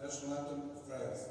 National Anthem of France.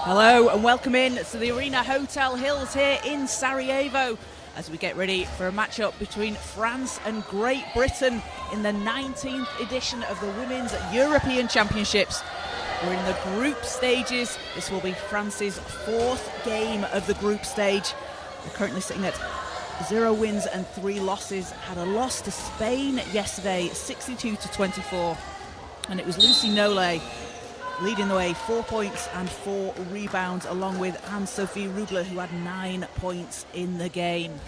Hello and welcome in to the Arena Hotel Hills here in Sarajevo as we get ready for a matchup between France and Great Britain in the 19th edition of the Women's European Championships. We're in the group stages. This will be France's 4th game of the group stage. They're currently sitting at 0 wins and 3 losses. Had a loss to Spain yesterday, 62-24. And it was Lucy Nollet leading the way, 4 points and 4 rebounds, along with Anne-Sophie Rubler, who had 9 points in the game.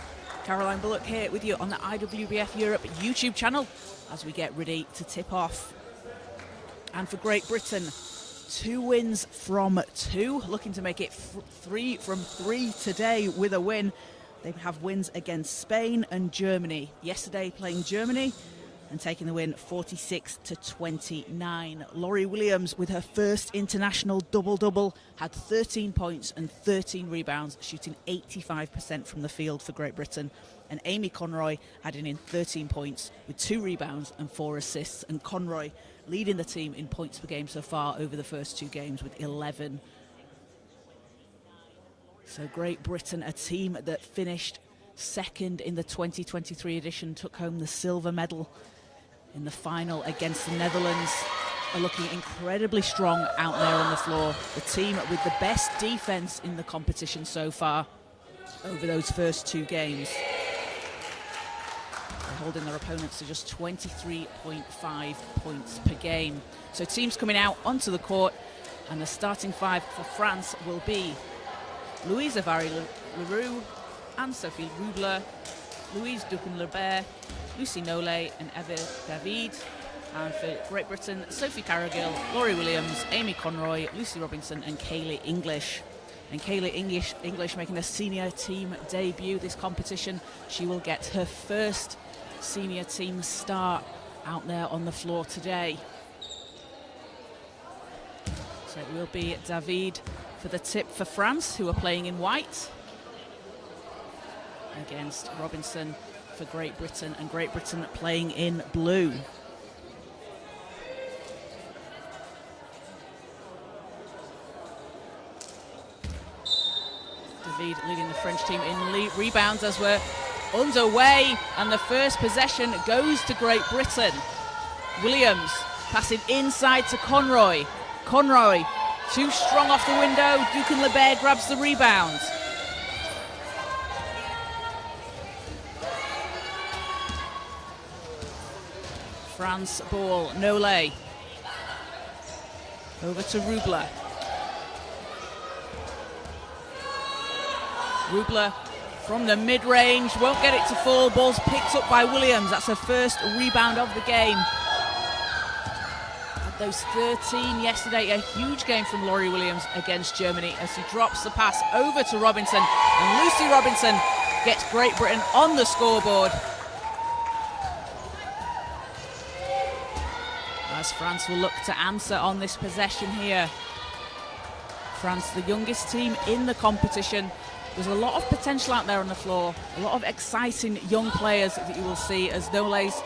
Caroline Bullock here with you on the IWBF Europe YouTube channel as we get ready to tip off. And for Great Britain, 2 wins from 2, looking to make it 3 from 3 today with a win. They have wins against Spain and Germany. Yesterday playing Germany and taking the win 46-29. Laurie Williams with her first international double-double had 13 points and 13 rebounds, shooting 85% from the field for Great Britain. And Amy Conroy adding in 13 points with 2 rebounds and 4 assists. And Conroy leading the team in points per game so far over the first 2 games with 11. So Great Britain, a team that finished second in the 2023 edition, took home the silver medal in the final against the Netherlands, are looking incredibly strong out there on the floor. The team with the best defense in the competition so far over those first 2 games. They're holding their opponents to just 23.5 points per game. So teams coming out onto the court, and the starting 5 for France will be Louisa Vary-Leroux, Anne-Sophie Rubler, Louise Duquesne-Lebert, Lucy Nollet and Eva David. And for Great Britain, Sophie Carrigill, Laurie Williams, Amy Conroy, Lucy Robinson and Kaylee English. And Kaylee English making a senior team debut this competition. She will get her first senior team start out there on the floor today. So it will be David for the tip for France, who are playing in white, against Robinson for Great Britain, and Great Britain playing in blue. David leading the French team in rebounds as we're underway, and the first possession goes to Great Britain. Williams passing inside to Conroy. Conroy too strong off the window. Duquesne-Lebert grabs the rebound. France ball, Nollet. Over to Rubler. Rubler from the mid-range, won't get it to fall. Ball's picked up by Williams. That's her first rebound of the game. Had those 13 yesterday. A huge game from Laurie Williams against Germany as he drops the pass over to Robinson. And Lucy Robinson gets Great Britain on the scoreboard. As France will look to answer on this possession here. France, the youngest team in the competition. There's a lot of potential out there on the floor, a lot of exciting young players that you will see as Nollet's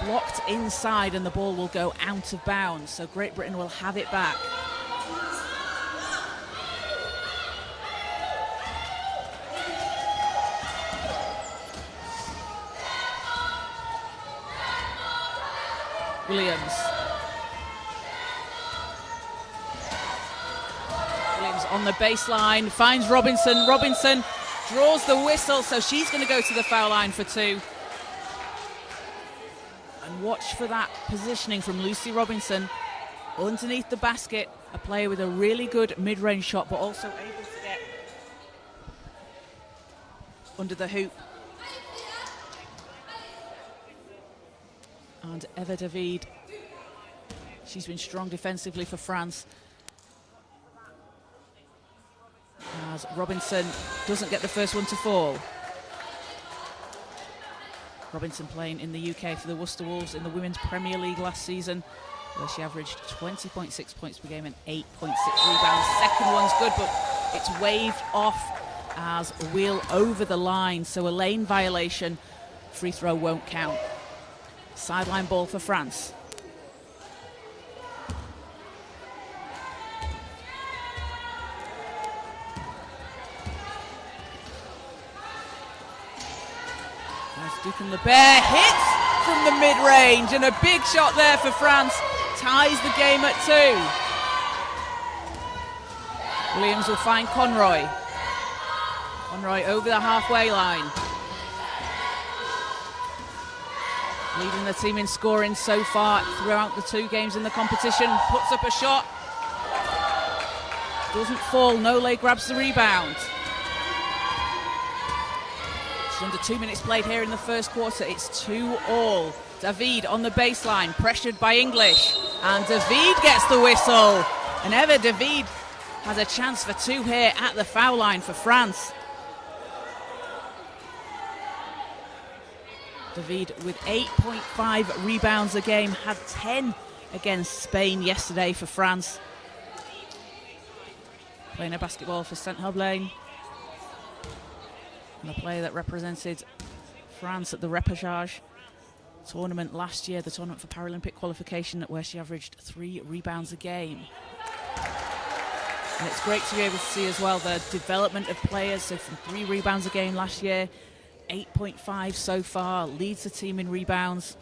blocked inside and the ball will go out of bounds. So Great Britain will have it back. Williams. Williams on the baseline, finds Robinson. Robinson draws the whistle, so she's going to go to the foul line for 2. And watch for that positioning from Lucy Robinson underneath the basket. A player with a really good mid-range shot, but also able to get under the hoop. And Eva David, she's been strong defensively for France. As Robinson doesn't get the first one to fall. Robinson playing in the UK for the Worcester Wolves in the Women's Premier League last season, where she averaged 20.6 points per game and 8.6 rebounds. Second one's good, but it's waved off as a wheel over the line, so a lane violation. Free throw won't count. Sideline ball for France. As Duquesne-Lebert hits from the mid-range, and a big shot there for France ties the game at 2. Williams will find Conroy. Conroy over the halfway line. Leading the team in scoring so far throughout the 2 games in the competition. Puts up a shot. Doesn't fall. Nole grabs the rebound. Just under 2 minutes played here in the first quarter. It's 2-all. David on the baseline, pressured by English. And David gets the whistle. And ever David has a chance for 2 here at the foul line for France. David with 8.5 rebounds a game, had 10 against Spain yesterday for France. Playing a basketball for Saint-Herblain. And a player that represented France at the repechage tournament last year, the tournament for Paralympic qualification, where she averaged 3 rebounds a game. And it's great to be able to see as well the development of players. So from 3 rebounds a game last year, 8.5 so far, leads the team in rebounds.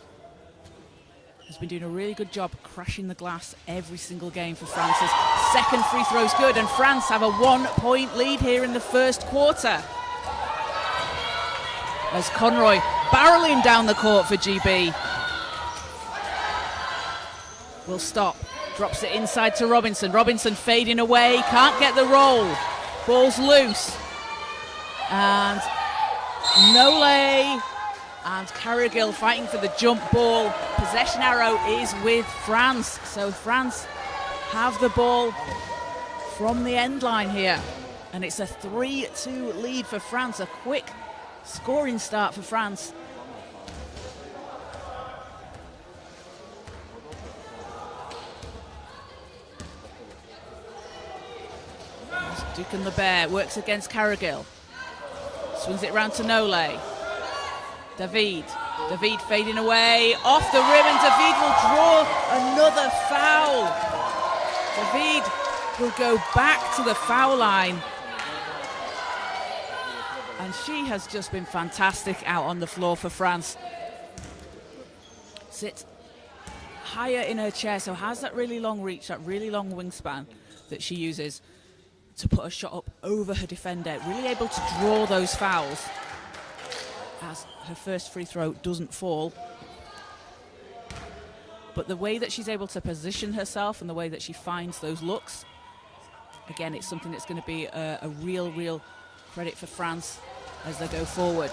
Has been doing a really good job crashing the glass every single game for France's second free throw's good, and France have a 1-point lead here in the first quarter. As Conroy barreling down the court for GB. Will stop, drops it inside to Robinson. Robinson fading away, can't get the roll. Ball's loose. And Nole and Carrigill fighting for the jump ball. Possession arrow is with France. So France have the ball from the end line here. And it's a 3-2 lead for France. A quick scoring start for France. Duke the Bear works against Carrigill. Swings it round to Nole. David fading away, off the rim, and David will draw another foul. David will go back to the foul line. And she has just been fantastic out on the floor for France. Sits higher in her chair, so has that really long reach, that really long wingspan that she uses to put a shot up over her defender. Really able to draw those fouls, as her first free throw doesn't fall. But the way that she's able to position herself and the way that she finds those looks, again, it's something that's going to be a real credit for France as they go forward.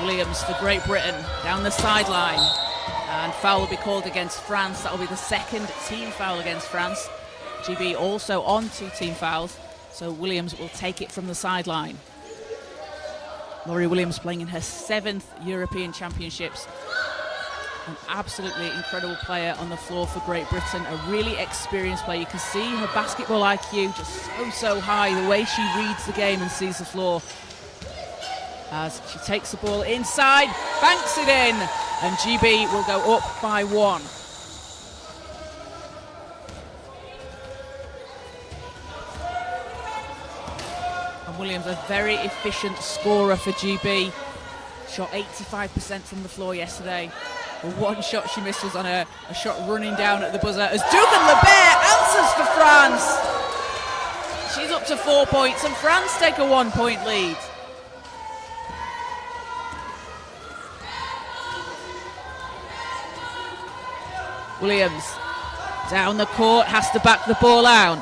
Williams for Great Britain down the sideline, and foul will be called against France. That will be the second team foul against France. GB also on 2 team fouls, so Williams will take it from the sideline. Laurie Williams playing in her 7th European Championships. An absolutely incredible player on the floor for Great Britain, a really experienced player. You can see her basketball IQ just so high, the way she reads the game and sees the floor. As she takes the ball inside, banks it in, and GB will go up by 1. And Williams, a very efficient scorer for GB. Shot 85% from the floor yesterday. The one shot she missed was on a shot running down at the buzzer, as Dugan Lebert answers for France. She's up to 4 points, and France take a 1-point lead. Williams down the court, has to back the ball out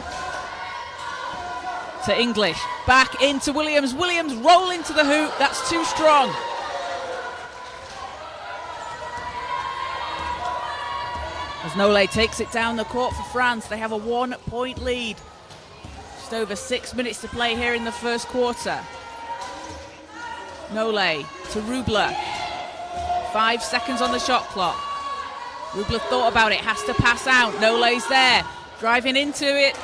to English, back into Williams. Williams rolling to the hoop, that's too strong. As Nole takes it down the court for France, they have a 1-point lead. Just over 6 minutes to play here in the first quarter. Nole to Rubler, 5 seconds on the shot clock. Rubler thought about it, has to pass out. Nole's there, driving into it,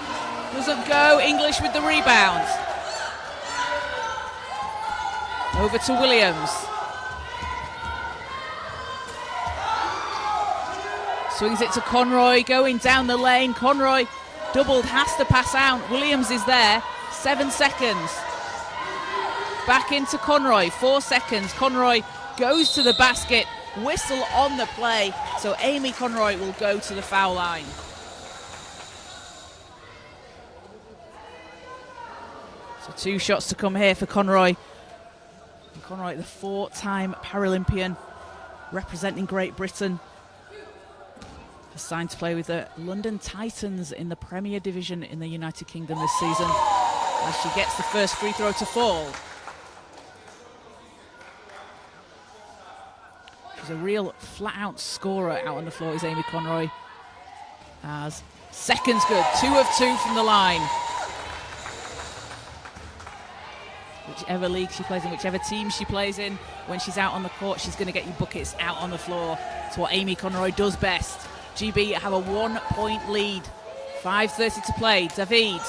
doesn't go. English with the rebound. Over to Williams. Swings it to Conroy, going down the lane. Conroy doubled, has to pass out. Williams is there, 7 seconds. back into Conroy, 4 seconds. Conroy goes to the basket, whistle on the play, so Amy Conroy will go to the foul line. So 2 shots to come here for Conroy. And Conroy, the 4-time Paralympian, representing Great Britain, has signed to play with the London Titans in the Premier Division in the United Kingdom this season, as she gets the first free throw to fall. She's a real flat-out scorer out on the floor, is Amy Conroy. As seconds good, 2 of 2 from the line. Whichever league she plays in, whichever team she plays in, when she's out on the court, she's going to get you buckets out on the floor. It's what Amy Conroy does best. GB have a 1-point lead. 5:30 to play. David.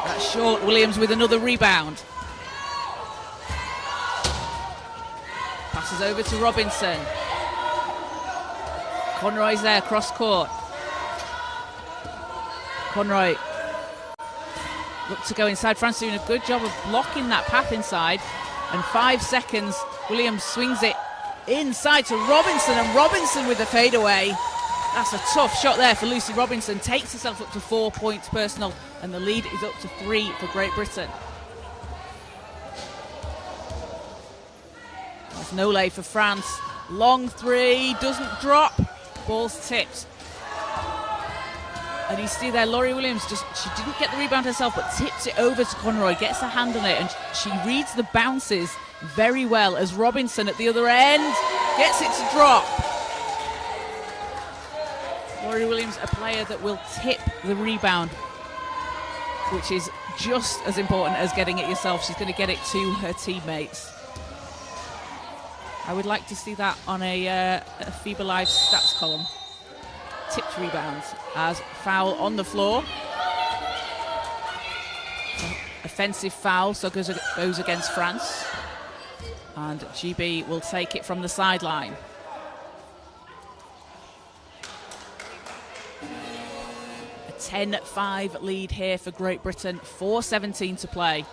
That's short. Williams with another rebound. Passes over to Robinson. Conroy's there, cross court. Conroy look to go inside. France doing a good job of blocking that path inside. And 5 seconds, Williams swings it inside to Robinson, and Robinson with the fadeaway. That's a tough shot there for Lucy Robinson. Takes herself up to 4 points personal, and the lead is up to 3 for Great Britain. That's Nolay for France. Long 3, doesn't drop. Ball's tipped. And you see there, Laurie Williams, she didn't get the rebound herself, but tips it over to Conroy, gets a hand on it, and she reads the bounces very well as Robinson at the other end gets it to drop. Laurie Williams, a player that will tip the rebound, which is just as important as getting it yourself. She's going to get it to her teammates. I would like to see that on a FIBA Live stats column. Tipped rebounds as foul on the floor. Offensive foul, so goes against France. And GB will take it from the sideline. A 10-5 lead here for Great Britain, 4:17 to play.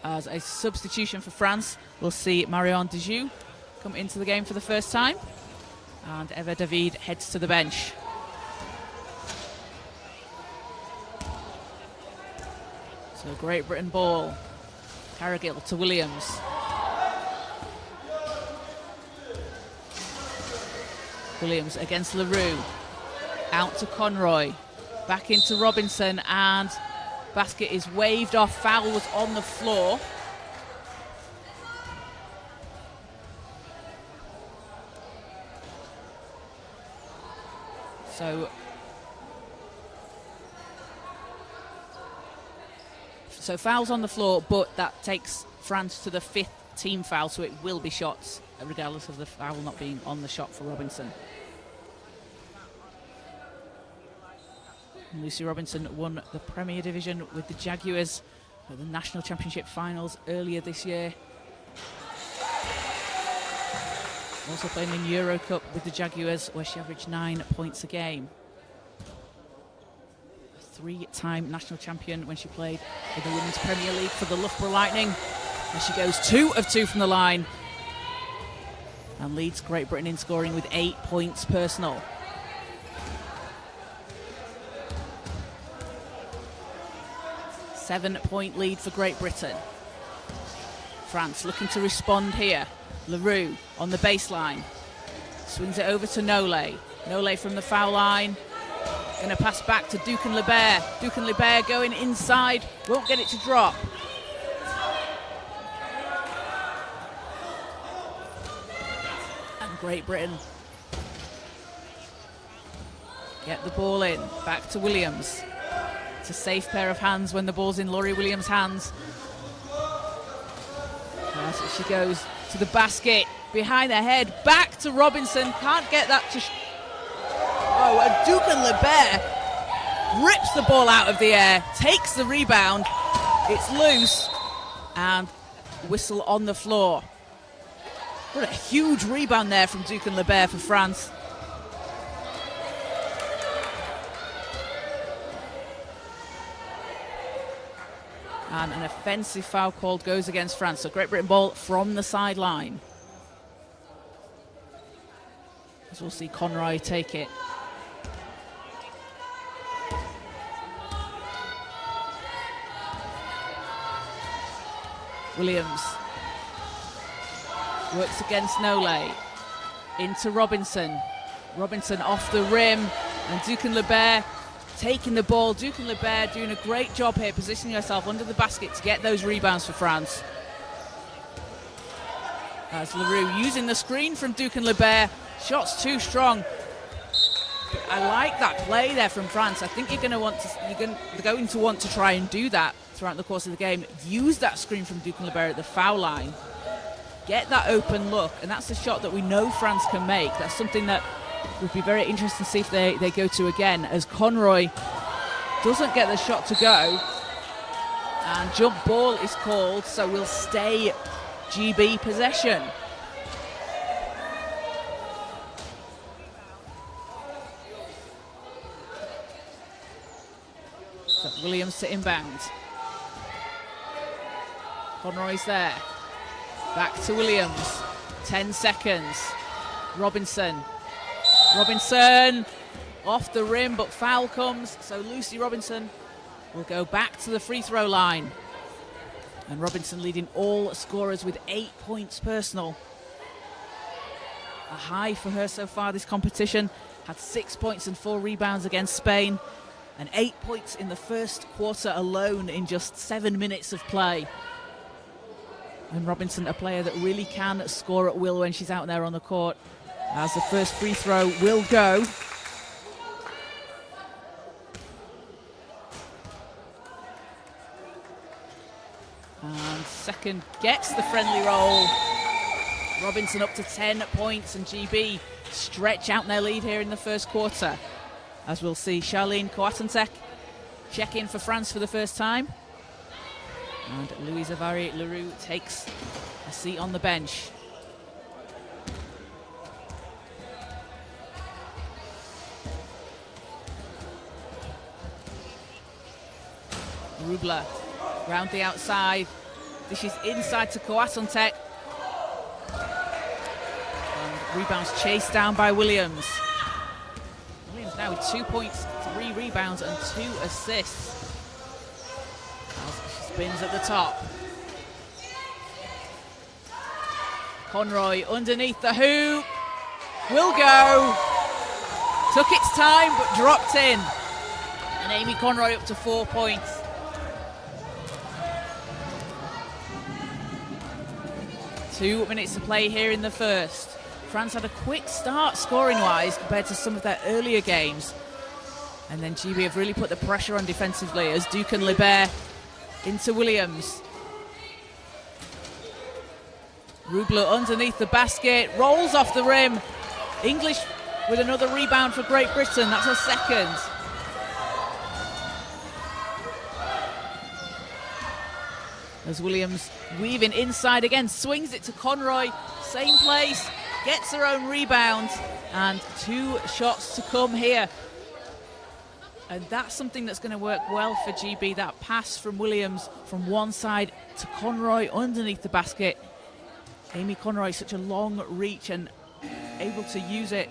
As a substitution for France, we'll see Marion Dejoux come into the game for the first time. And Eva David heads to the bench. So Great Britain ball. Carrigill to Williams. Williams against LaRue. Out to Conroy. Back into Robinson, and basket is waved off. Foul was on the floor. So foul's on the floor, but that takes France to the 5th team foul, so it will be shots, regardless of the foul not being on the shot for Robinson. And Lucy Robinson won the Premier Division with the Jaguars at the National Championship finals earlier this year. Also playing in Euro Cup with the Jaguars, where she averaged 9 points a game. A 3-time national champion when she played in the Women's Premier League for the Loughborough Lightning. And she goes 2 of 2 from the line and leads Great Britain in scoring with 8 points personal. Seven-point lead for Great Britain. France looking to respond here. LaRue on the baseline. Swings it over to Nolay. Nolay from the foul line. Going to pass back to Duke and Lebert. Duke and Lebert going inside. Won't get it to drop. And Great Britain get the ball in. Back to Williams. It's a safe pair of hands when the ball's in Laurie Williams' hands. As she goes to the basket, behind her head, back to Robinson. Can't get that to... Oh, and Duke and Lebert rips the ball out of the air, takes the rebound. It's loose, and whistle on the floor. What a huge rebound there from Duke and Lebert for France. And an offensive foul called goes against France. So Great Britain ball from the sideline. As we'll see Conroy take it. Williams works against Nole. Into Robinson. Robinson off the rim. And Ducan-Lebert taking the ball. Ducan-Lebert doing a great job here, positioning herself under the basket to get those rebounds for France. As Leroux using the screen from Ducan-Lebert. Shots too strong. But I like that play there from France. I think you're going to want to try and do that throughout the course of the game. Use that screen from Ducan-Lebert at the foul line. Get that open look, and that's a shot that we know France can make. That's something that would be very interesting to see if they go to again, as Conroy doesn't get the shot to go. And jump ball is called, so we'll stay GB possession. So Williams to inbound. Conroy's there. Back to Williams. 10 seconds. Robinson off the rim, but foul comes, so Lucy Robinson will go back to the free throw line. And Robinson leading all scorers with 8 points personal. A high for her so far this competition. Had 6 points and 4 rebounds against Spain, and 8 points in the first quarter alone in just 7 minutes of play. And Robinson, a player that really can score at will when she's out there on the court. As the first free throw will go. And second gets the friendly roll. Robinson up to 10 points, and GB stretch out their lead here in the first quarter. As we'll see Charlene Coatantek check in for France for the first time. And Louisa Vary-Leroux takes a seat on the bench. Rubler round the outside. This is inside to Coatantek. And rebounds chased down by Williams. Williams now with 2 points, 3 rebounds and 2 assists. As she spins at the top. Conroy underneath the hoop. Will go. Took its time but dropped in. And Amy Conroy up to 4 points. Two minutes to play here in the first. France had a quick start scoring-wise compared to some of their earlier games. And then GB have really put the pressure on defensively as Ducan-Lebert into Williams. Rubler underneath the basket, rolls off the rim. English with another rebound for Great Britain. That's her second. As Williams weaving inside again, swings it to Conroy, same place, gets her own rebound, and 2 shots to come here. And that's something that's going to work well for GB, that pass from Williams from one side to Conroy underneath the basket. Amy Conroy, such a long reach and able to use it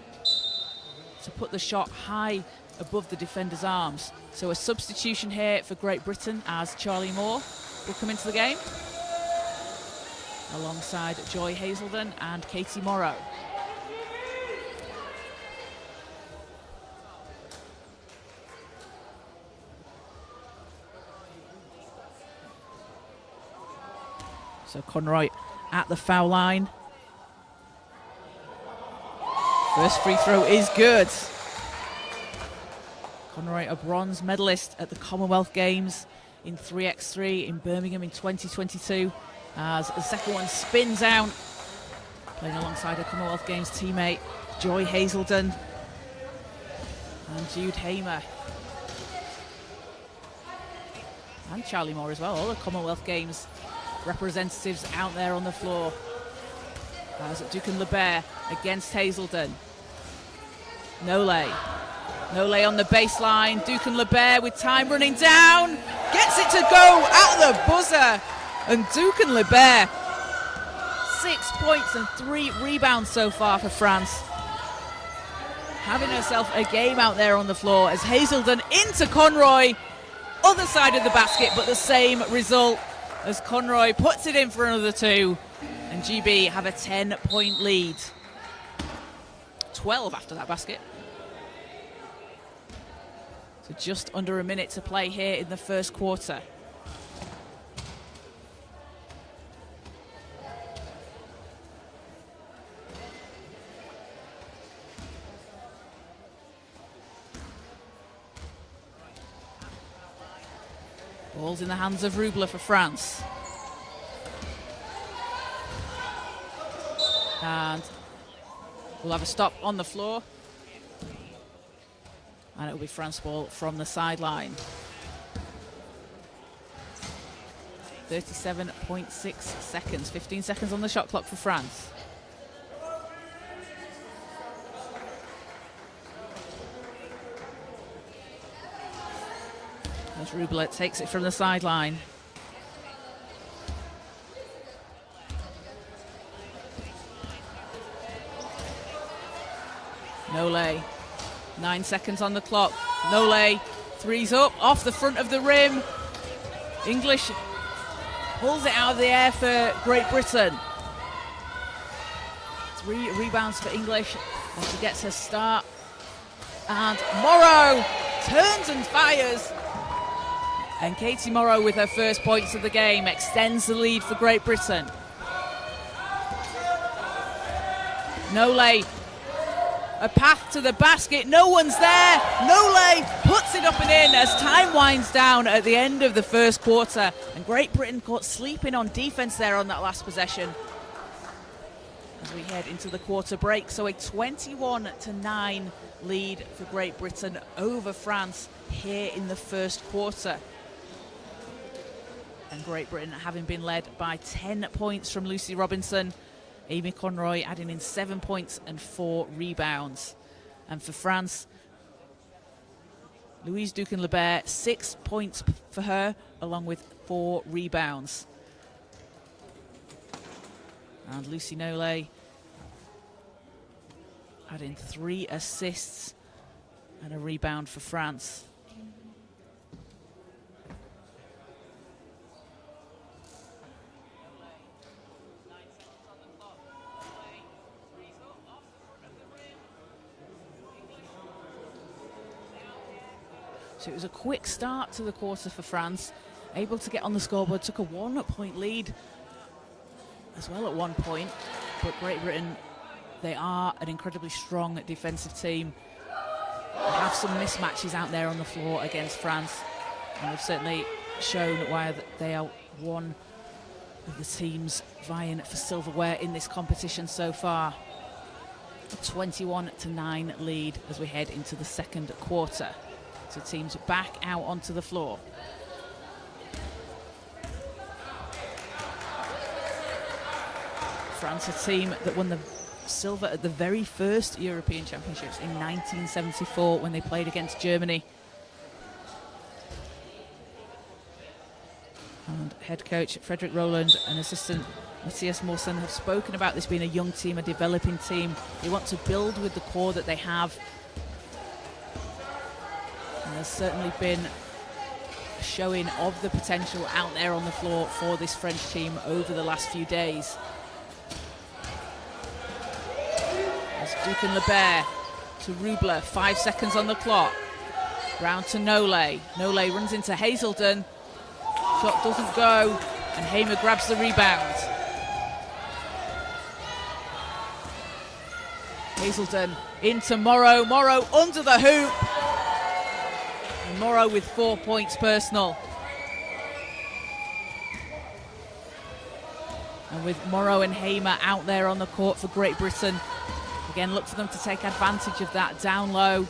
to put the shot high above the defender's arms. So a substitution here for Great Britain as Charlie Moore will come into the game alongside Joy Hazelden and Katie Morrow. So Conroy at the foul line. First free throw is good. Conroy, a bronze medalist at the Commonwealth Games in 3x3 in Birmingham in 2022, as the second one spins out, playing alongside her Commonwealth Games teammate Joy Hazelden and Jude Hamer and Charlie Moore as well. All the Commonwealth Games representatives out there on the floor. As Ducan-Lebert against Hazelden. Nole on the baseline. Ducan-Lebert with time running down. Gets it to go at the buzzer. And Ducan Lebert, 6 points and 3 rebounds so far for France. Having herself a game out there on the floor as Hazelden into Conroy. Other side of the basket, but the same result as Conroy puts it in for another 2. And GB have a 10-point lead. 12 after that basket. So just under a minute to play here in the first quarter. Ball's in the hands of Rubler for France. And we'll have a stop on the floor. And it'll be France ball from the sideline. 37.6 seconds. 15 seconds on the shot clock for France. As Rubler takes it from the sideline. Nole, 9 seconds on the clock. Nole, threes up, off the front of the rim. English pulls it out of the air for Great Britain. 3 rebounds for English as she gets her start. And Morrow turns and fires. And Katie Morrow with her first points of the game extends the lead for Great Britain. Nole, a path to the basket, no one's there. Nole puts it up and in as time winds down at the end of the first quarter. And Great Britain caught sleeping on defense there on that last possession. As we head into the quarter break, so a 21-9 lead for Great Britain over France here in the first quarter. And Great Britain having been led by 10 points from Lucy Robinson. Amy Conroy adding in 7 points and 4 rebounds. And for France, Louise Ducan-Lebert, 6 points for her, along with 4 rebounds. And Lucy Nole adding 3 assists and a rebound for France. So it was a quick start to the quarter for France, able to get on the scoreboard, took a 1-point lead as well at one point. But Great Britain, they are an incredibly strong defensive team. They have some mismatches out there on the floor against France, and they've certainly shown why they are one of the teams vying for silverware in this competition so far. A 21-9 lead as we head into the second quarter. So teams back out onto the floor. France, a team that won the silver at the very first European Championships in 1974 when they played against Germany. And head coach Frederick Rowland and assistant Matthias Mawson have spoken about this being a young team, a developing team. They want to build with the core that they have. And there's certainly been a showing of the potential out there on the floor for this French team over the last few days. As Ducan-Lebert to Rubler, 5 seconds on the clock. Round to Nole. Nole runs into Hazelden. Shot doesn't go, and Hamer grabs the rebound. Hazelden into Morrow. Morrow under the hoop. And Morrow with 4 points personal. And with Morrow and Hamer out there on the court for Great Britain, again, look for them to take advantage of that down low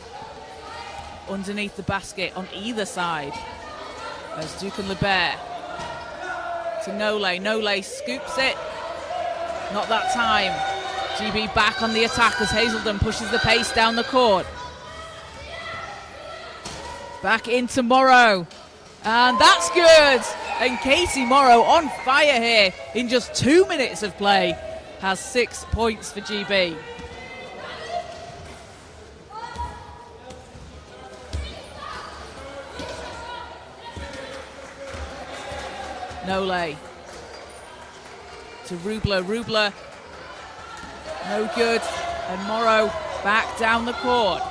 underneath the basket on either side. As Ducan-Lebert to Nole. Nole scoops it. Not that time. GB back on the attack as Hazelden pushes the pace down the court. Back into Morrow. And that's good. And Katie Morrow on fire here in just 2 minutes of play has 6 points for GB. Nole to Rubler, no good, and Morrow back down the court.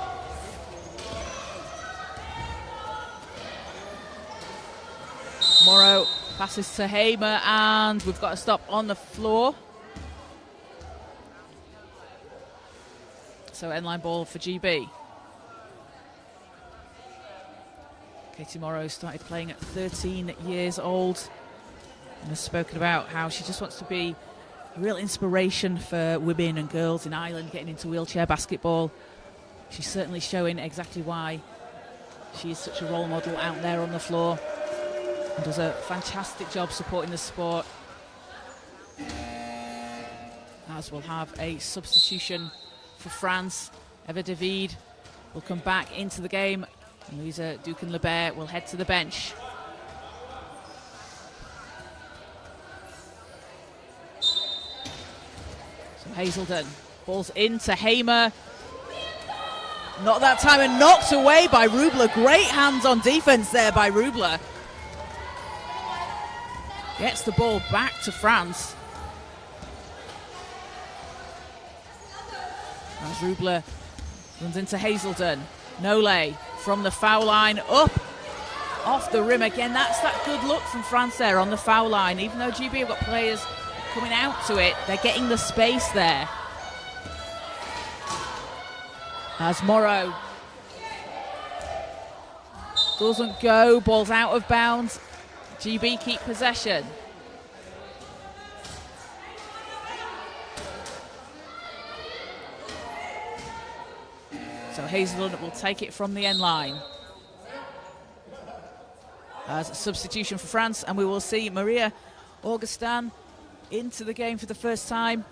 Morrow passes to Hamer, and we've got a stop on the floor. So end line ball for GB. Katie Morrow started playing at 13 years old and has spoken about how she just wants to be a real inspiration for women and girls in Ireland getting into wheelchair basketball. She's certainly showing exactly why she is such a role model out there on the floor and does a fantastic job supporting the sport. As we'll have a substitution for France. Eva David will come back into the game. And Louisa Duquesne-Lebert will head to the bench. So Hazelden, ball's into Hamer. Not that time, and knocked away by Rubler. Great hands on defense there by Rubler. Gets the ball back to France. As Rubler runs into Hazelden. Nole from the foul line, up off the rim again. That's that good look from France there on the foul line. Even though GB have got players coming out to it, they're getting the space there. As Morrow doesn't go, ball's out of bounds. GB keep possession. So Hazelden will take it from the end line. As a substitution for France, and we will see Maria Augustin into the game for the first time.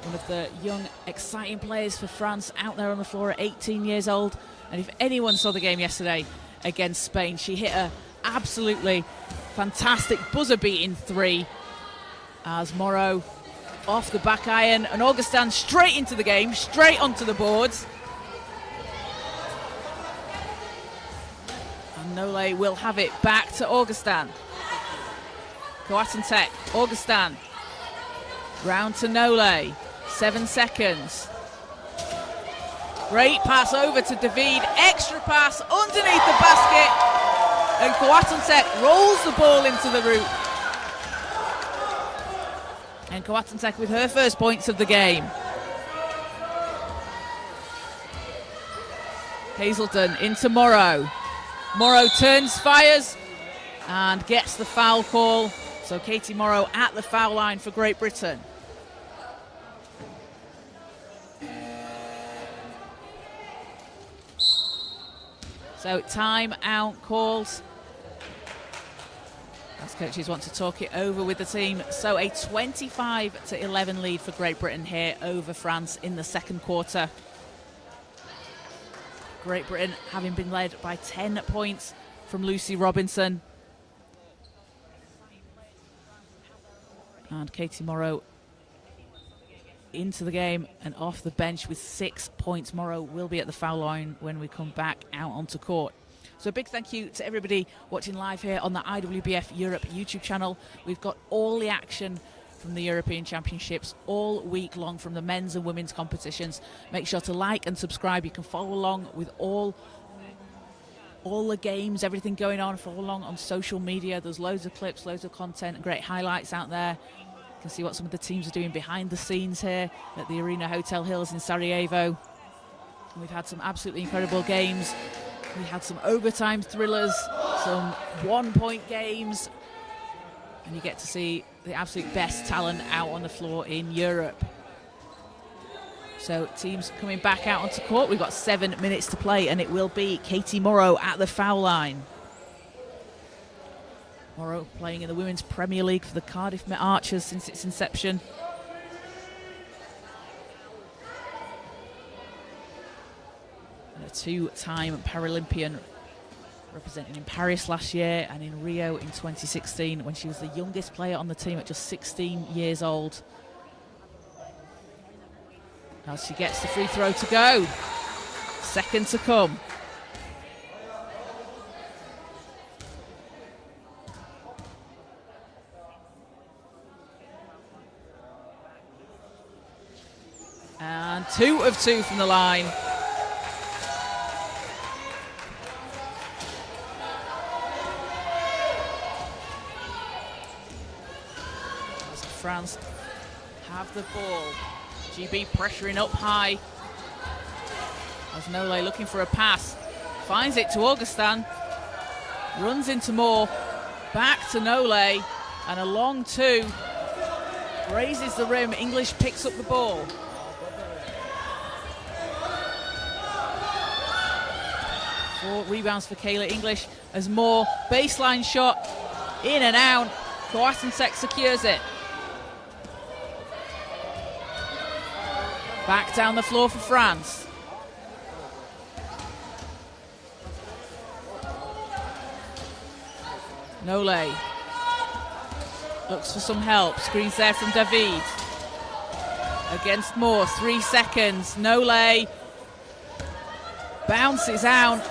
One of the young, exciting players for France out there on the floor at 18 years old. And if anyone saw the game yesterday against Spain, she hit a absolutely fantastic buzzer-beating three. As Morrow off the back iron, and Augustin straight into the game, straight onto the boards. And Nole will have it back to Augustin. Coatentek, Augustin. Round to Nole, 7 seconds. Great pass over to David, extra pass underneath the basket, and Coatentek rolls the ball into the root. And Coatentek with her first points of the game. Hazelden into Morrow. Morrow turns, fires, and gets the foul call. So Katie Morrow at the foul line for Great Britain. So time out calls. As coaches want to talk it over with the team. So a 25-11 lead for Great Britain here over France in the second quarter. Great Britain having been led by 10 points from Lucy Robinson. And Katie Morrow into the game and off the bench with 6 points. Morrow will be at the foul line when we come back out onto court. So a big thank you to everybody watching live here on the IWBF Europe YouTube channel. We've got all the action from the European Championships all week long, from the men's and women's competitions. Make sure to like and subscribe. You can follow along with all the games, everything going on. Follow along on social media. There's loads of clips, loads of content, and great highlights out there. You can see what some of the teams are doing behind the scenes here at the Arena Hotel Hills in Sarajevo. And we've had some absolutely incredible games. We had some overtime thrillers, some one-point games, and you get to see the absolute best talent out on the floor in Europe. So teams coming back out onto court. We've got 7 minutes to play, and it will be Katie Morrow at the foul line. Morrow playing in the Women's Premier League for the Cardiff Met Archers since its inception. a two-time Paralympian, representing in Paris last year and in Rio in 2016 when she was the youngest player on the team at just 16 years old. As she gets the free throw to go. Second to come. And 2 of 2 from the line. As France have the ball. GB pressuring up high. As Nole looking for a pass. Finds it to Augustin. Runs into Moore. Back to Nole. And a long 2. Raises the rim. English picks up the ball. Four rebounds for Kayla English as Moore, baseline shot, in and out. Coasentek secures it. Back down the floor for France. Nole looks for some help. Screens there from David. Against Moore, 3 seconds. Nole bounces out.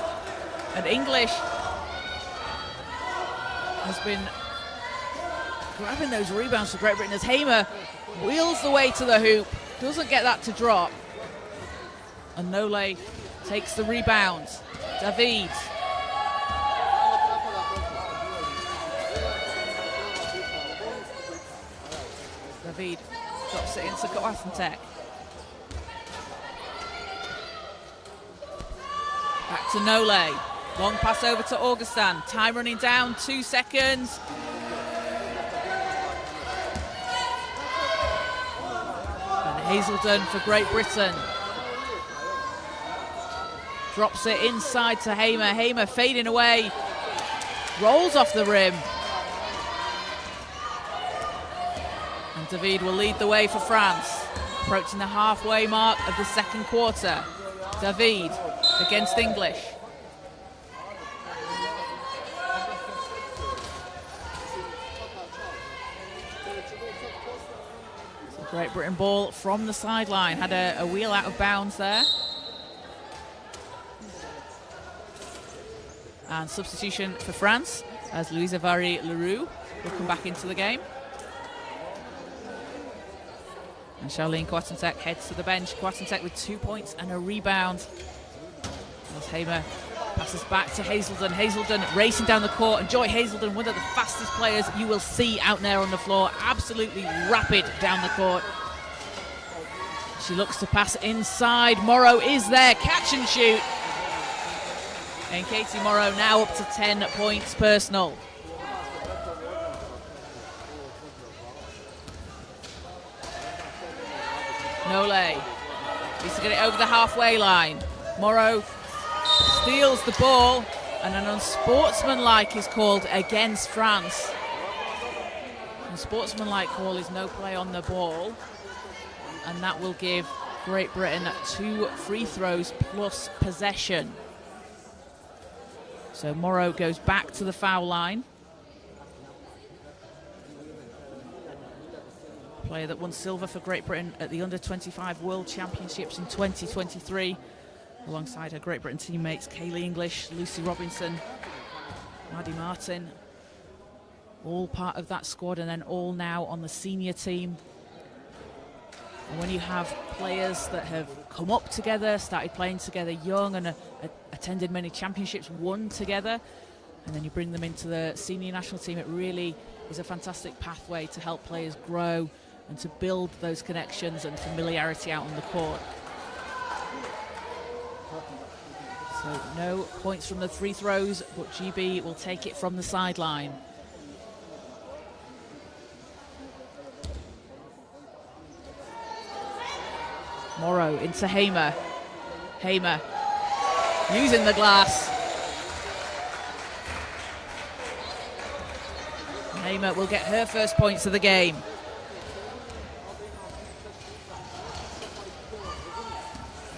And English has been grabbing those rebounds for Great Britain as Hamer wheels the way to the hoop, doesn't get that to drop. And Nole takes the rebound. David. David drops it into Coasentek. Back to Nole. Long pass over to Augustin. Time running down, 2 seconds. And Hazelden for Great Britain. Drops it inside to Hamer. Hamer fading away. Rolls off the rim. And David will lead the way for France. Approaching the halfway mark of the second quarter. David against English. Great Britain ball from the sideline. Had a wheel out of bounds there. And substitution for France as Louisa Vary-Leroux will come back into the game. And Charlene Coasentek heads to the bench. Coasentek with 2 points and a rebound. As Hamer passes back to Hazelden. Hazelden racing down the court. And Joy Hazelden, one of the fastest players you will see out there on the floor. Absolutely rapid down the court. She looks to pass inside. Morrow is there. Catch and shoot. And Katie Morrow now up to 10 points personal. Nole needs to get it over the halfway line. Morrow steals the ball, and an unsportsmanlike is called against France. Unsportsmanlike call is no play on the ball, and that will give Great Britain 2 free throws plus possession. So Morrow goes back to the foul line. Player that won silver for Great Britain at the Under-25 World Championships in 2023, alongside her Great Britain teammates Kaylee English, Lucy Robinson, Maddie Martin, all part of that squad, and then all now on the senior team. And when you have players that have come up together, started playing together young, and attended many championships, won together, and then you bring them into the senior national team, it really is a fantastic pathway to help players grow and to build those connections and familiarity out on the court. So no points from the free throws, but GB will take it from the sideline. Morrow into Hamer. Hamer using the glass. Hamer will get her first points of the game.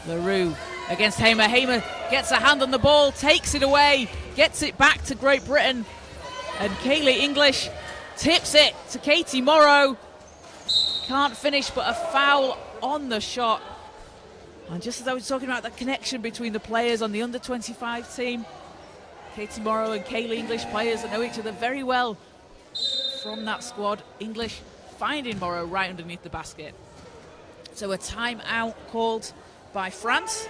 LaRue against Hamer. Hamer gets a hand on the ball, takes it away, gets it back to Great Britain. And Kaylee English tips it to Katie Morrow. Can't finish, but a foul on the shot. And just as I was talking about the connection between the players on the under-25 team, Katie Morrow and Kaylee English, players that know each other very well from that squad. English finding Morrow right underneath the basket. So a timeout called by France.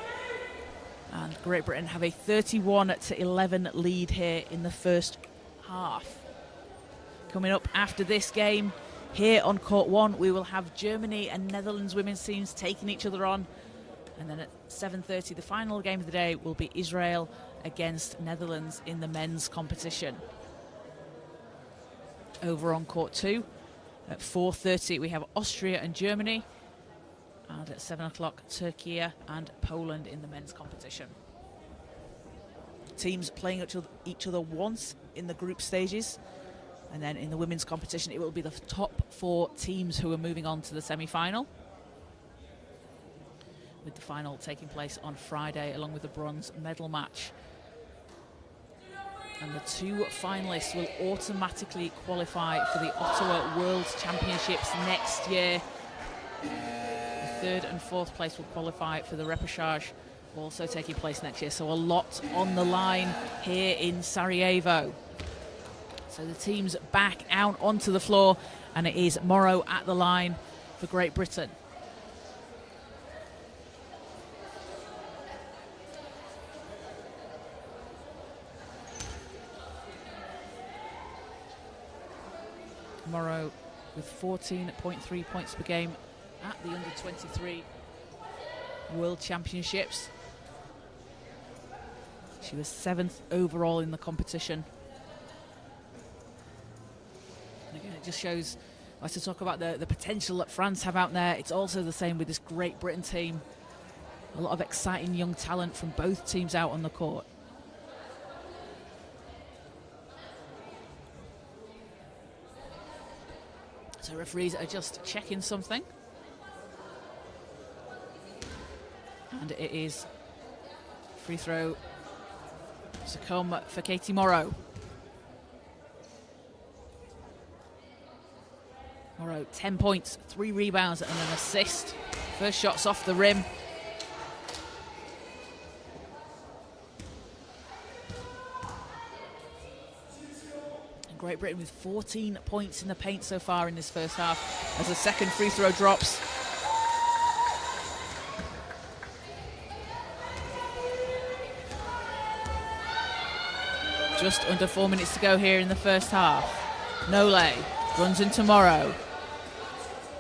And Great Britain have a 31-11 lead here in the first half. Coming up after this game, here on Court 1, we will have Germany and Netherlands women's teams taking each other on. And then at 7:30, the final game of the day will be Israel against Netherlands in the men's competition. Over on Court 2, at 4:30, we have Austria and Germany. And at 7 o'clock, Turkey and Poland in the men's competition. Teams playing each other once in the group stages. And then in the women's competition, it will be the top 4 teams who are moving on to the semi-final. With the final taking place on Friday, along with the bronze medal match. And the 2 finalists will automatically qualify for the Ottawa World Championships next year. The 3rd and 4th place will qualify for the repechage, also taking place next year. So a lot on the line here in Sarajevo. So the team's back out onto the floor, and it is Morrow at the line for Great Britain. Morrow with 14.3 points per game at the under-23 World Championships. She was 7th overall in the competition. And again, it just shows, I like to talk about the potential that France have out there. It's also the same with this Great Britain team. A lot of exciting young talent from both teams out on the court. So referees are just checking something. And it is free throw to come for Katie Morrow. Morrow, 10 points, 3 rebounds and an assist. First shot's off the rim. And Great Britain with 14 points in the paint so far in this first half as the second free throw drops. Just under 4 minutes to go here in the first half. Nole runs into Morrow.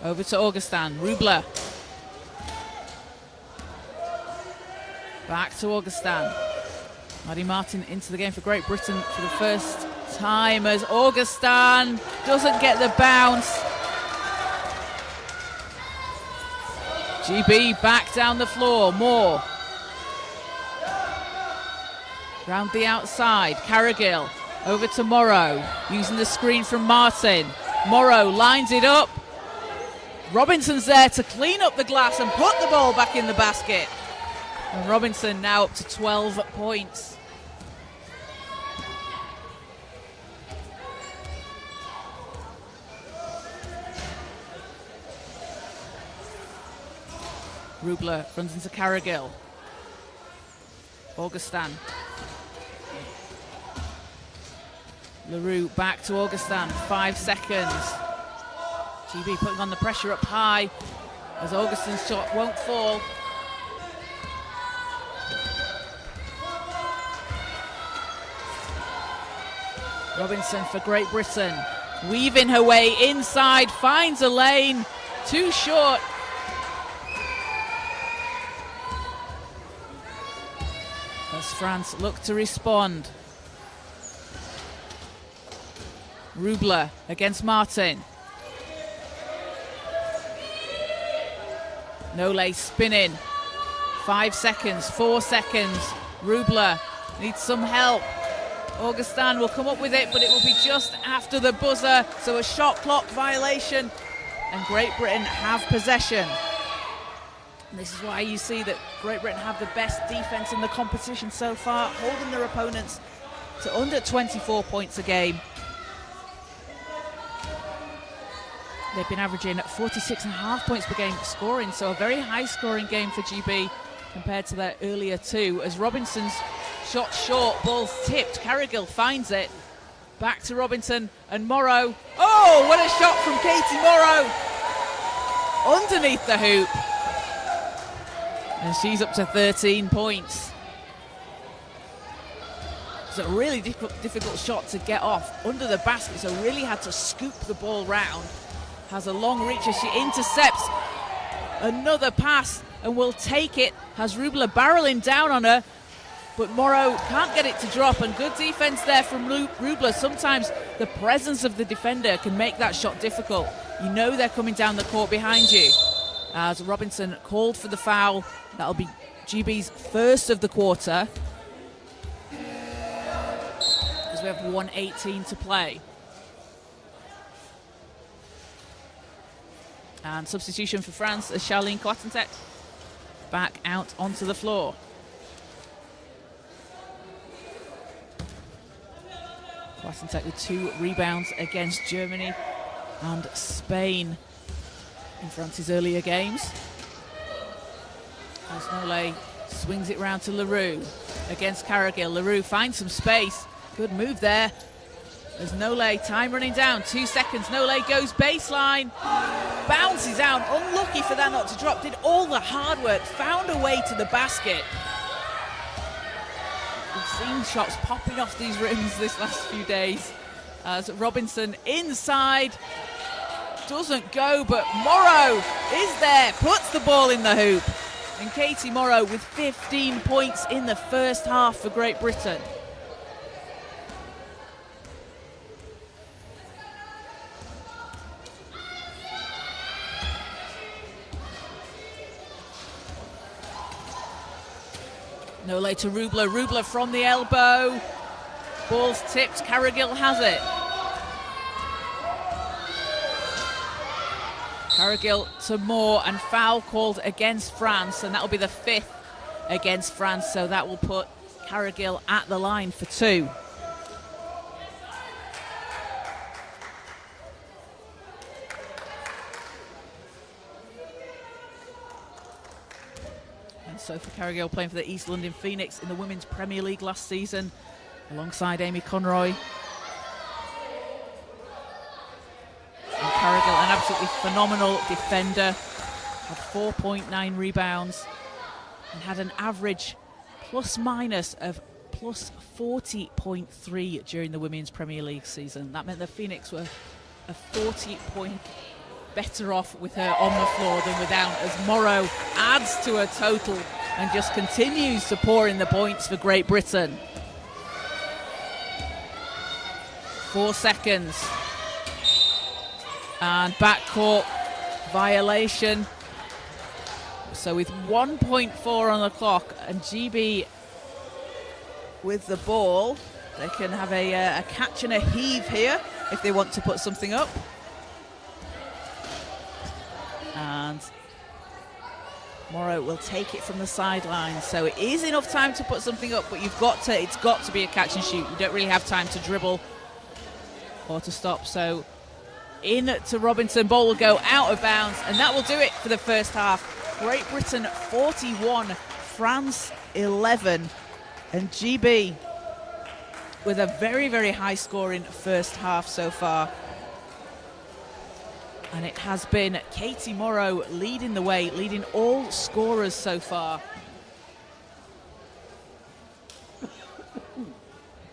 Over to Augustin. Rubler. Back to Augustin. Maddie Martin into the game for Great Britain for the first time as Augustin doesn't get the bounce. GB back down the floor. Moore. Round the outside. Carrigill. Over to Morrow. Using the screen from Martin. Morrow lines it up. Robinson's there to clean up the glass and put the ball back in the basket. And Robinson now up to 12 points. Rubler runs into Carrigill. Augustin. LaRue back to Augustin. 5 seconds. GB putting on the pressure up high as Augustin's shot won't fall. Robinson for Great Britain. Weaving her way inside, finds a lane. Too short. As France look to respond. Rubler against Martin. Nole spinning. 5 seconds, 4 seconds. Rubler needs some help. Augustin will come up with it, but it will be just after the buzzer. So a shot clock violation. And Great Britain have possession. And this is why you see that Great Britain have the best defence in the competition so far, holding their opponents to under 24 points a game. They've been averaging 46.5 points per game scoring, so a very high scoring game for GB compared to their earlier two. As Robinson's shot short, ball's tipped, Carrigill finds it. Back to Robinson and Morrow. Oh, what a shot from Katie Morrow! Underneath the hoop. And she's up to 13 points. It's a really difficult shot to get off under the basket, so really had to scoop the ball round. Has a long reach as she intercepts another pass and will take it. Has Rubler barreling down on her, but Morrow can't get it to drop, and good defense there from Rubler. Sometimes the presence of the defender can make that shot difficult. You know they're coming down the court behind you. As Robinson called for the foul, that'll be GB's first of the quarter. As we have 1:18 to play. And substitution for France as Charlene Quatentek back out onto the floor. Quatentek with 2 rebounds against Germany and Spain in France's earlier games. As Nolay swings it round to Leroux against Carrigill. Leroux finds some space. Good move there. As Nolay, time running down, 2 seconds. Nolay goes baseline, bounces out. Unlucky for that not to drop. Did all the hard work, found a way to the basket. We've seen shots popping off these rims this last few days. As Robinson inside, doesn't go, but Morrow is there, puts the ball in the hoop. And Katie Morrow with 15 points in the first half for Great Britain. Nolay to Rubler. Rubler from the elbow. Ball's tipped. Carrigill has it. Carrigill to Moore, and foul called against France, and that will be the 5th against France, so that will put Carrigill at the line for 2. Sophie Carrigill playing for the East London Phoenix in the Women's Premier League last season, alongside Amy Conroy. And Carrigill, an absolutely phenomenal defender, had 4.9 rebounds and had an average plus-minus of plus 40.3 during the Women's Premier League season. That meant the Phoenix were a 40-point better off with her on the floor than without, as Morrow adds to her total and just continues to pour in the points for Great Britain. 4 seconds. And backcourt violation. So with 1.4 on the clock and GB with the ball, they can have a catch and a heave here if they want to put something up. And Morrow will take it from the sideline, so it is enough time to put something up, but it's got to be a catch and shoot. You don't really have time to dribble or to stop. So in to Robinson, ball will go out of bounds, and that will do it for the first half. Great Britain 41, France 11, and GB with a very, very high scoring first half so far. And it has been Katie Morrow leading the way, leading all scorers so far.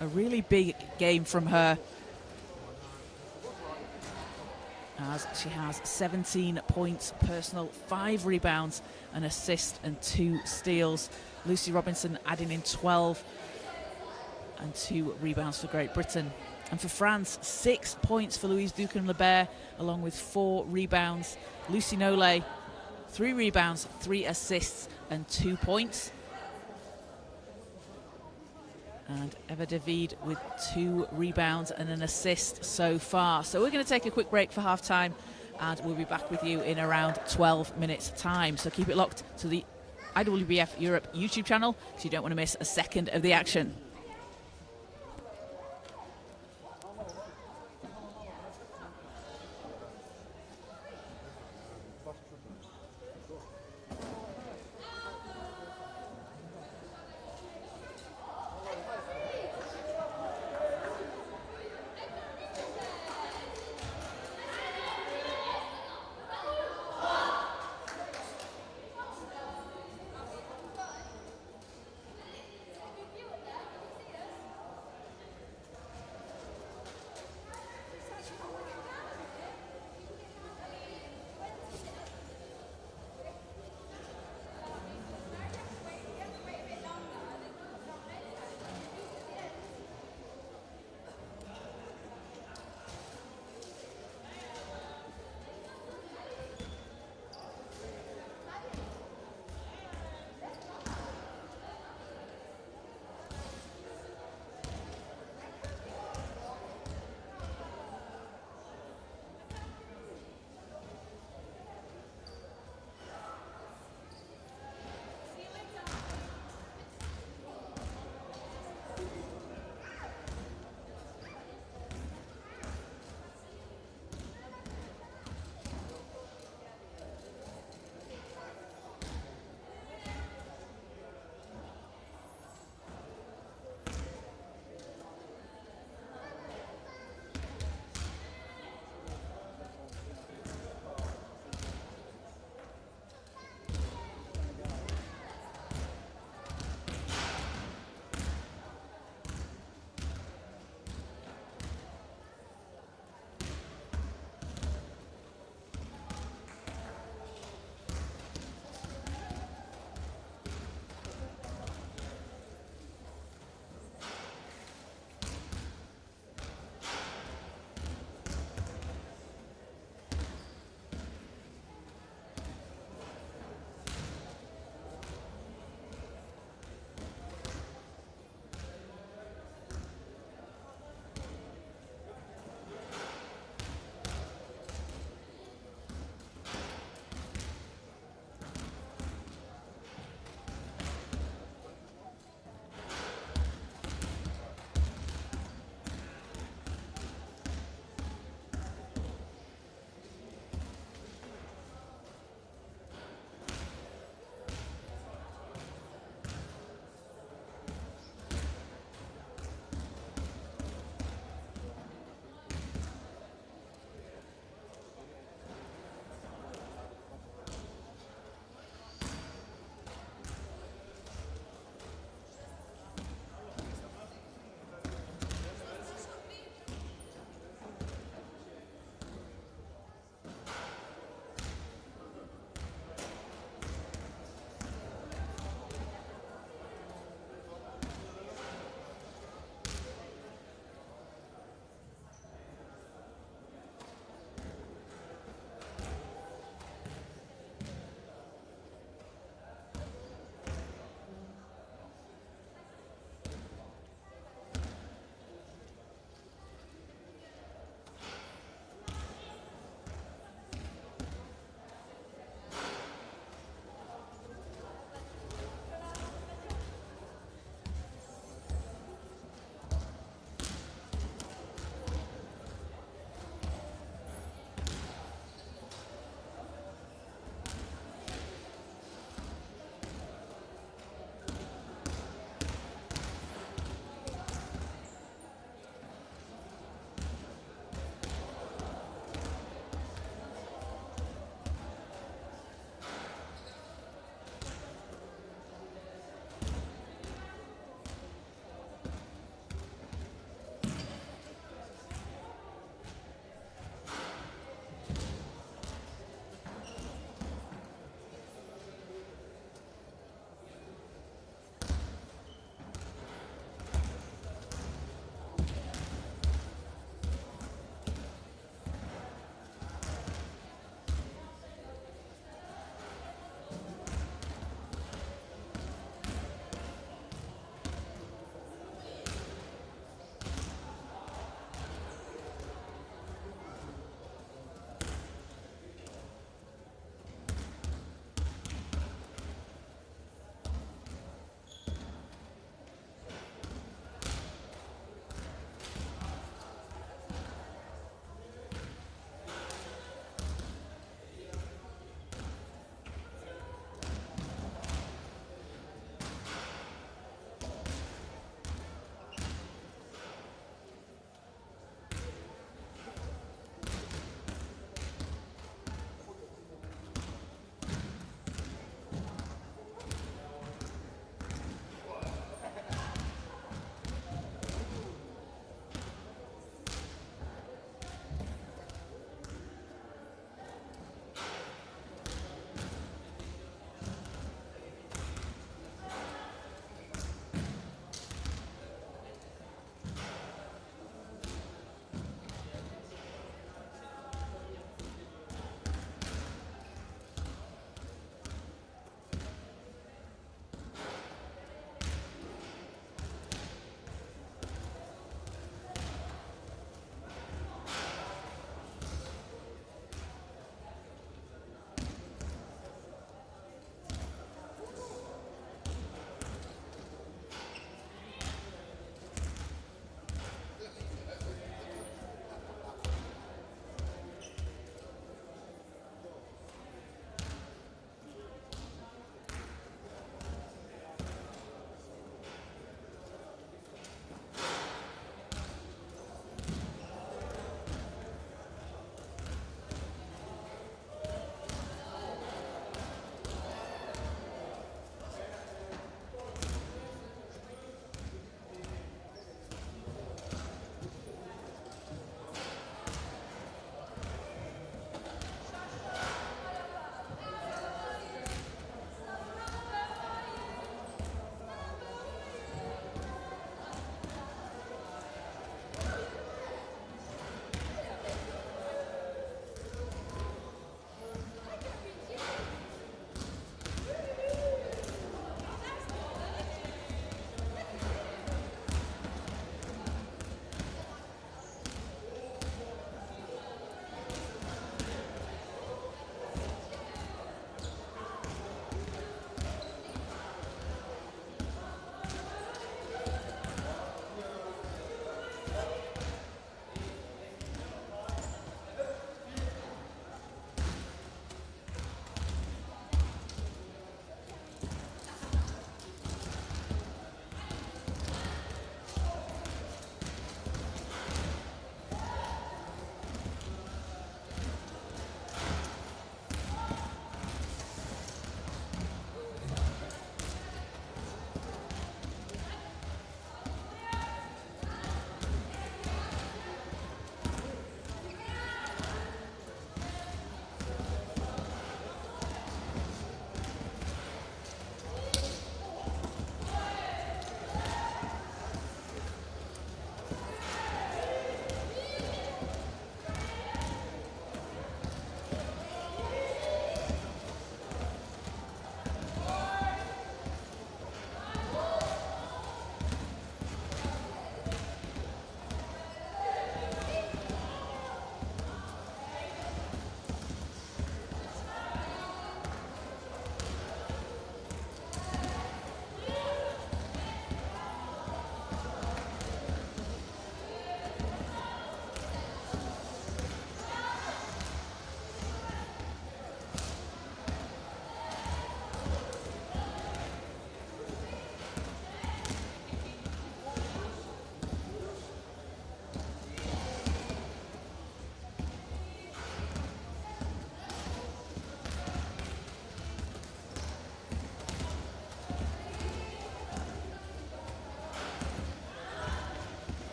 A really big game from her, as she has 17 points personal, 5 rebounds, an assist and 2 steals. Lucy Robinson adding in 12 and 2 rebounds for Great Britain. And for France, 6 points for Louise Duquesne-Lebert, along with 4 rebounds. Lucy Nolay, 3 rebounds, 3 assists, and 2 points. And Eva David with 2 rebounds and an assist so far. So we're going to take a quick break for half-time. and we'll be back with you in around 12 minutes' time. So keep it locked to the IWBF Europe YouTube channel because you don't want to miss a second of the action.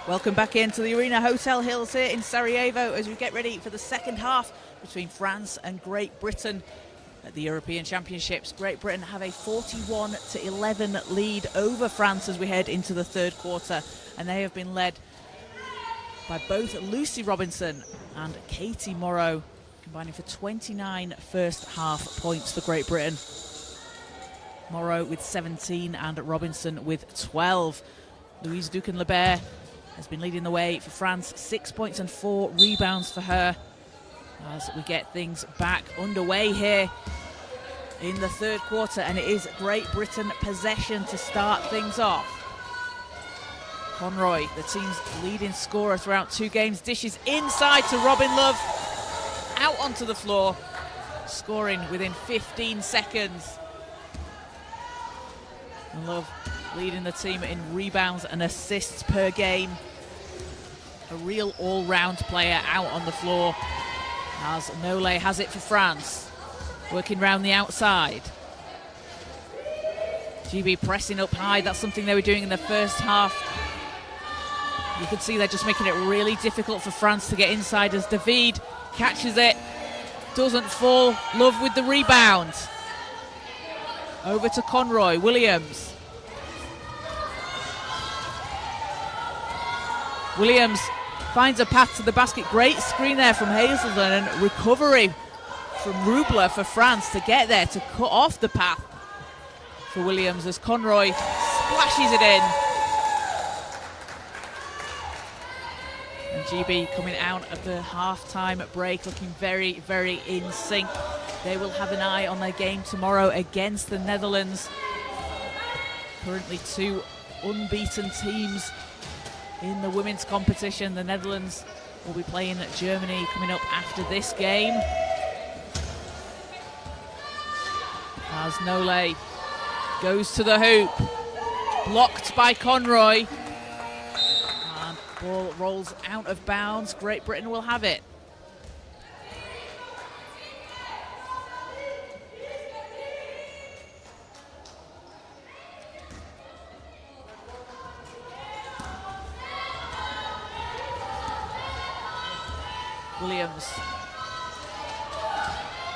Welcome back into the Arena Hotel Hills here in Sarajevo as we get ready for the second half between France and Great Britain at the European Championships. Great Britain have a 41-11 lead over France as we head into the third quarter, and they have been led by both Lucy Robinson and Katie Morrow, combining for 29 first half points for Great Britain. Morrow with 17 and Robinson with 12. Louise Duquesne-Lebert has been leading the way for France, 6 points and 4 rebounds for her as we get things back underway here in the third quarter, and it is Great Britain possession to start things off. Conroy, the team's leading scorer throughout 2 games, dishes inside to Robin Love, out onto the floor, scoring within 15 seconds. And Love leading the team in rebounds and assists per game. A real all-round player out on the floor as Nole has it for France. Working round the outside. GB pressing up high. That's something they were doing in the first half. You can see they're just making it really difficult for France to get inside as David catches it. Doesn't fall. Love with the rebound. Over to Conroy. Williams. Williams finds a path to the basket. Great screen there from Hazelden, and recovery from Rubler for France to get there to cut off the path for Williams as Conroy splashes it in. And GB coming out of the half-time break looking very, very in sync. They will have an eye on their game tomorrow against the Netherlands. Currently 2 unbeaten teams in the women's competition. The Netherlands will be playing Germany coming up after this game. As Nole goes to the hoop, blocked by Conroy, and ball rolls out of bounds. Great Britain will have it.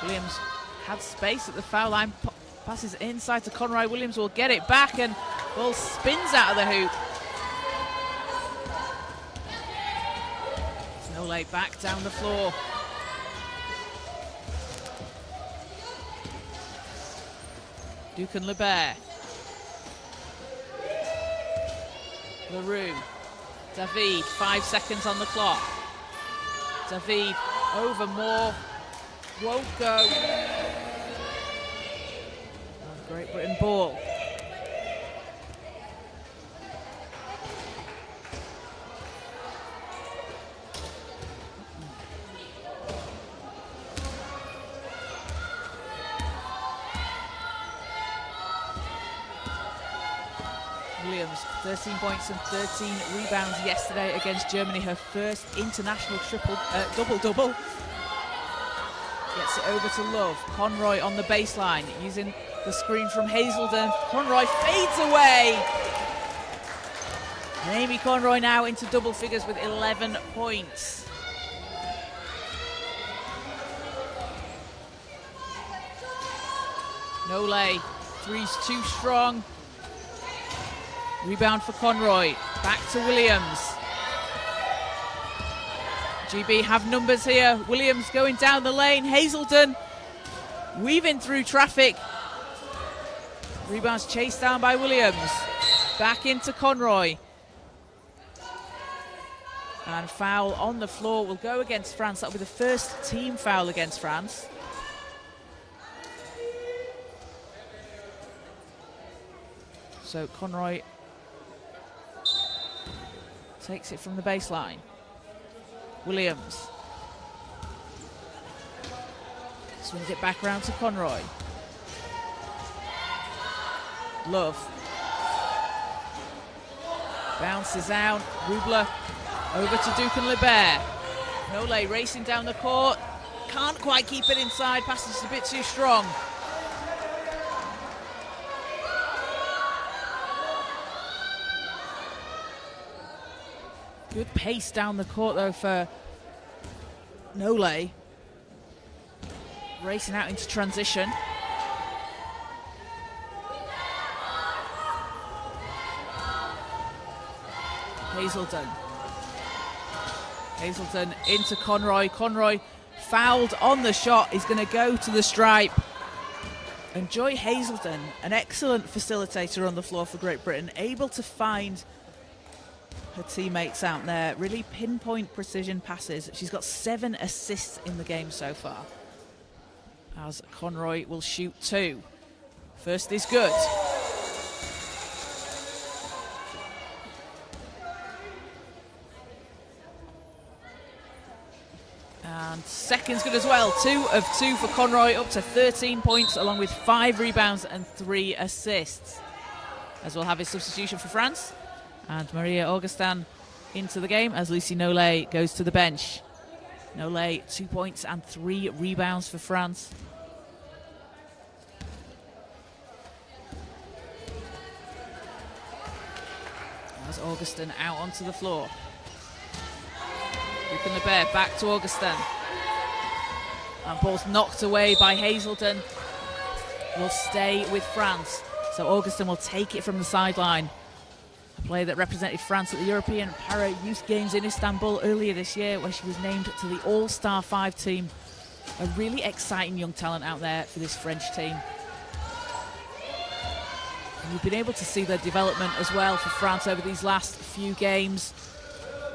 Williams had space at the foul line, passes inside to Conroy. Williams will get it back, and ball spins out of the hoop. Nole back down the floor. Duquesne-Lebert. LaRue. David, 5 seconds on the clock. David over Moore, won't go. And Great Britain ball. Williams, 13 points and 13 rebounds yesterday against Germany, her first international double-double. Gets it over to Love. Conroy on the baseline, using the screen from Hazelden. Conroy fades away. And Amy Conroy now into double figures with 11 points. Nole, three's too strong. Rebound for Conroy, back to Williams. GB have numbers here. Williams going down the lane. Hazelden weaving through traffic. Rebounds chased down by Williams. Back into Conroy. And foul on the floor will go against France. That'll be the first team foul against France. So Conroy takes it from the baseline. Williams swings it back around to Conroy. Love bounces out. Rubler over to Duquesne-Lebert. Nole racing down the court. Can't quite keep it inside. Pass is a bit too strong. Good pace down the court though for Nole. Racing out into transition. Hazelton into Conroy. Conroy fouled on the shot. He's going to go to the stripe. And Joy Hazelton, an excellent facilitator on the floor for Great Britain, able to find her teammates out there. Really pinpoint precision passes. She's got 7 assists in the game so far. As Conroy will shoot 2. First is good. And second's good as well. 2 of 2 for Conroy, up to 13 points, along with 5 rebounds and 3 assists. As we'll have his substitution for France. And Maria Augustin into the game as Lucy Nole goes to the bench. Nole, 2 points and 3 rebounds for France. As Augustin out onto the floor. Duke and LeBert back to Augustin. And ball's knocked away by Hazelton. Will stay with France. So Augustin will take it from the sideline. A player that represented France at the European Para Youth Games in Istanbul earlier this year, where she was named to the All-Star 5 team. A really exciting young talent out there for this French team. And we've been able to see their development as well for France over these last few games.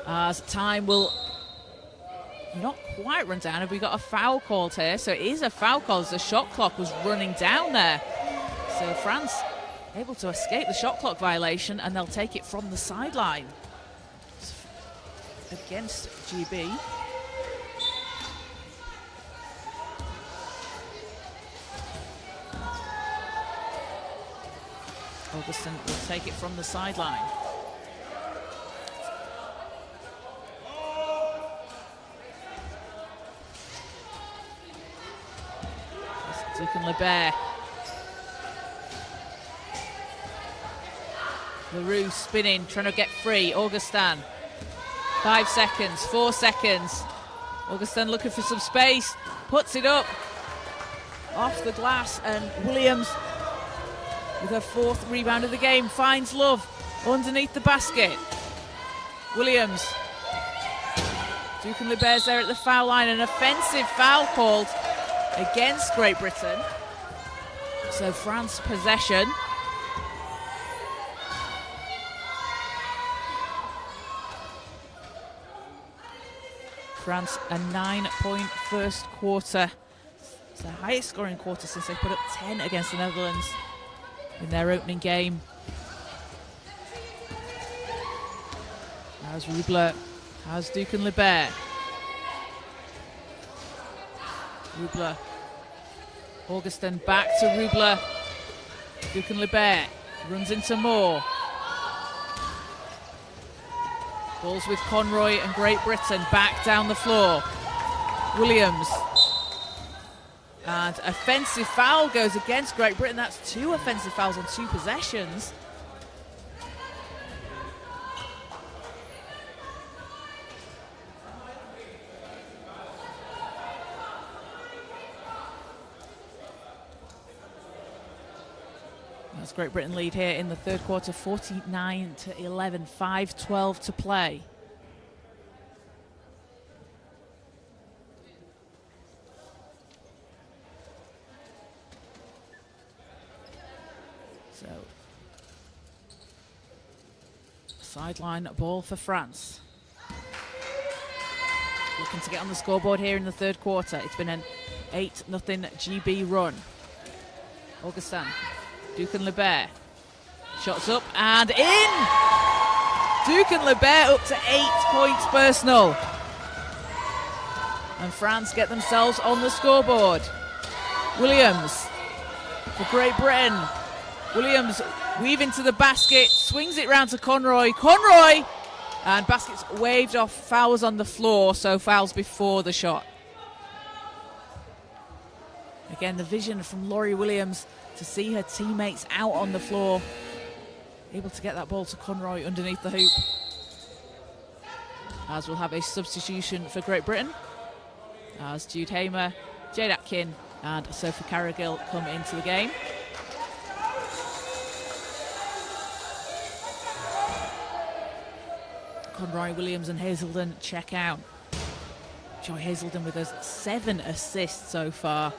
As time will not quite run down. Have we got a foul called here? So it is a foul call as the shot clock was running down there. So France able to escape the shot clock violation, and they'll take it from the sideline against GB. Augustin will take it from the sideline. Duke and LeBert. LaRue spinning, trying to get free. Augustin. 5 seconds, 4 seconds. Augustin looking for some space. Puts it up. Off the glass, and Williams, with her 4th rebound of the game, finds love underneath the basket. Williams. Duke and LeBert's there at the foul line. An offensive foul called against Great Britain. So France possession. France a 9-point first quarter. It's the highest scoring quarter since they put up 10 against the Netherlands in their opening game. How's Rubler? How's Duke and LeBert? Rubler. Augustin back to Rubler. Duke and LeBert runs into Moore. Balls with Conroy and Great Britain back down the floor. Williams. And offensive foul goes against Great Britain. That's 2 offensive fouls on 2 possessions. That's Great Britain lead here in the third quarter, 49-11, 5:12 to play. So, sideline ball for France. Looking to get on the scoreboard here in the third quarter. It's been an 8-0 GB run. Augustin. Duke and LeBert. Shots up and in! Duke and LeBert up to 8 points personal. And France get themselves on the scoreboard. Williams for Great Britain. Williams weaving to the basket, swings it round to Conroy. Conroy! And basket's waved off, fouls on the floor, so fouls before the shot. Again, the vision from Laurie Williams to see her teammates out on the floor. Able to get that ball to Conroy underneath the hoop. as we'll have a substitution for Great Britain, as Jude Hamer, Jade Atkin and Sophie Carrigill come into the game. Conroy Williams and Hazelden check out. Joy Hazelden with us 7 assists so far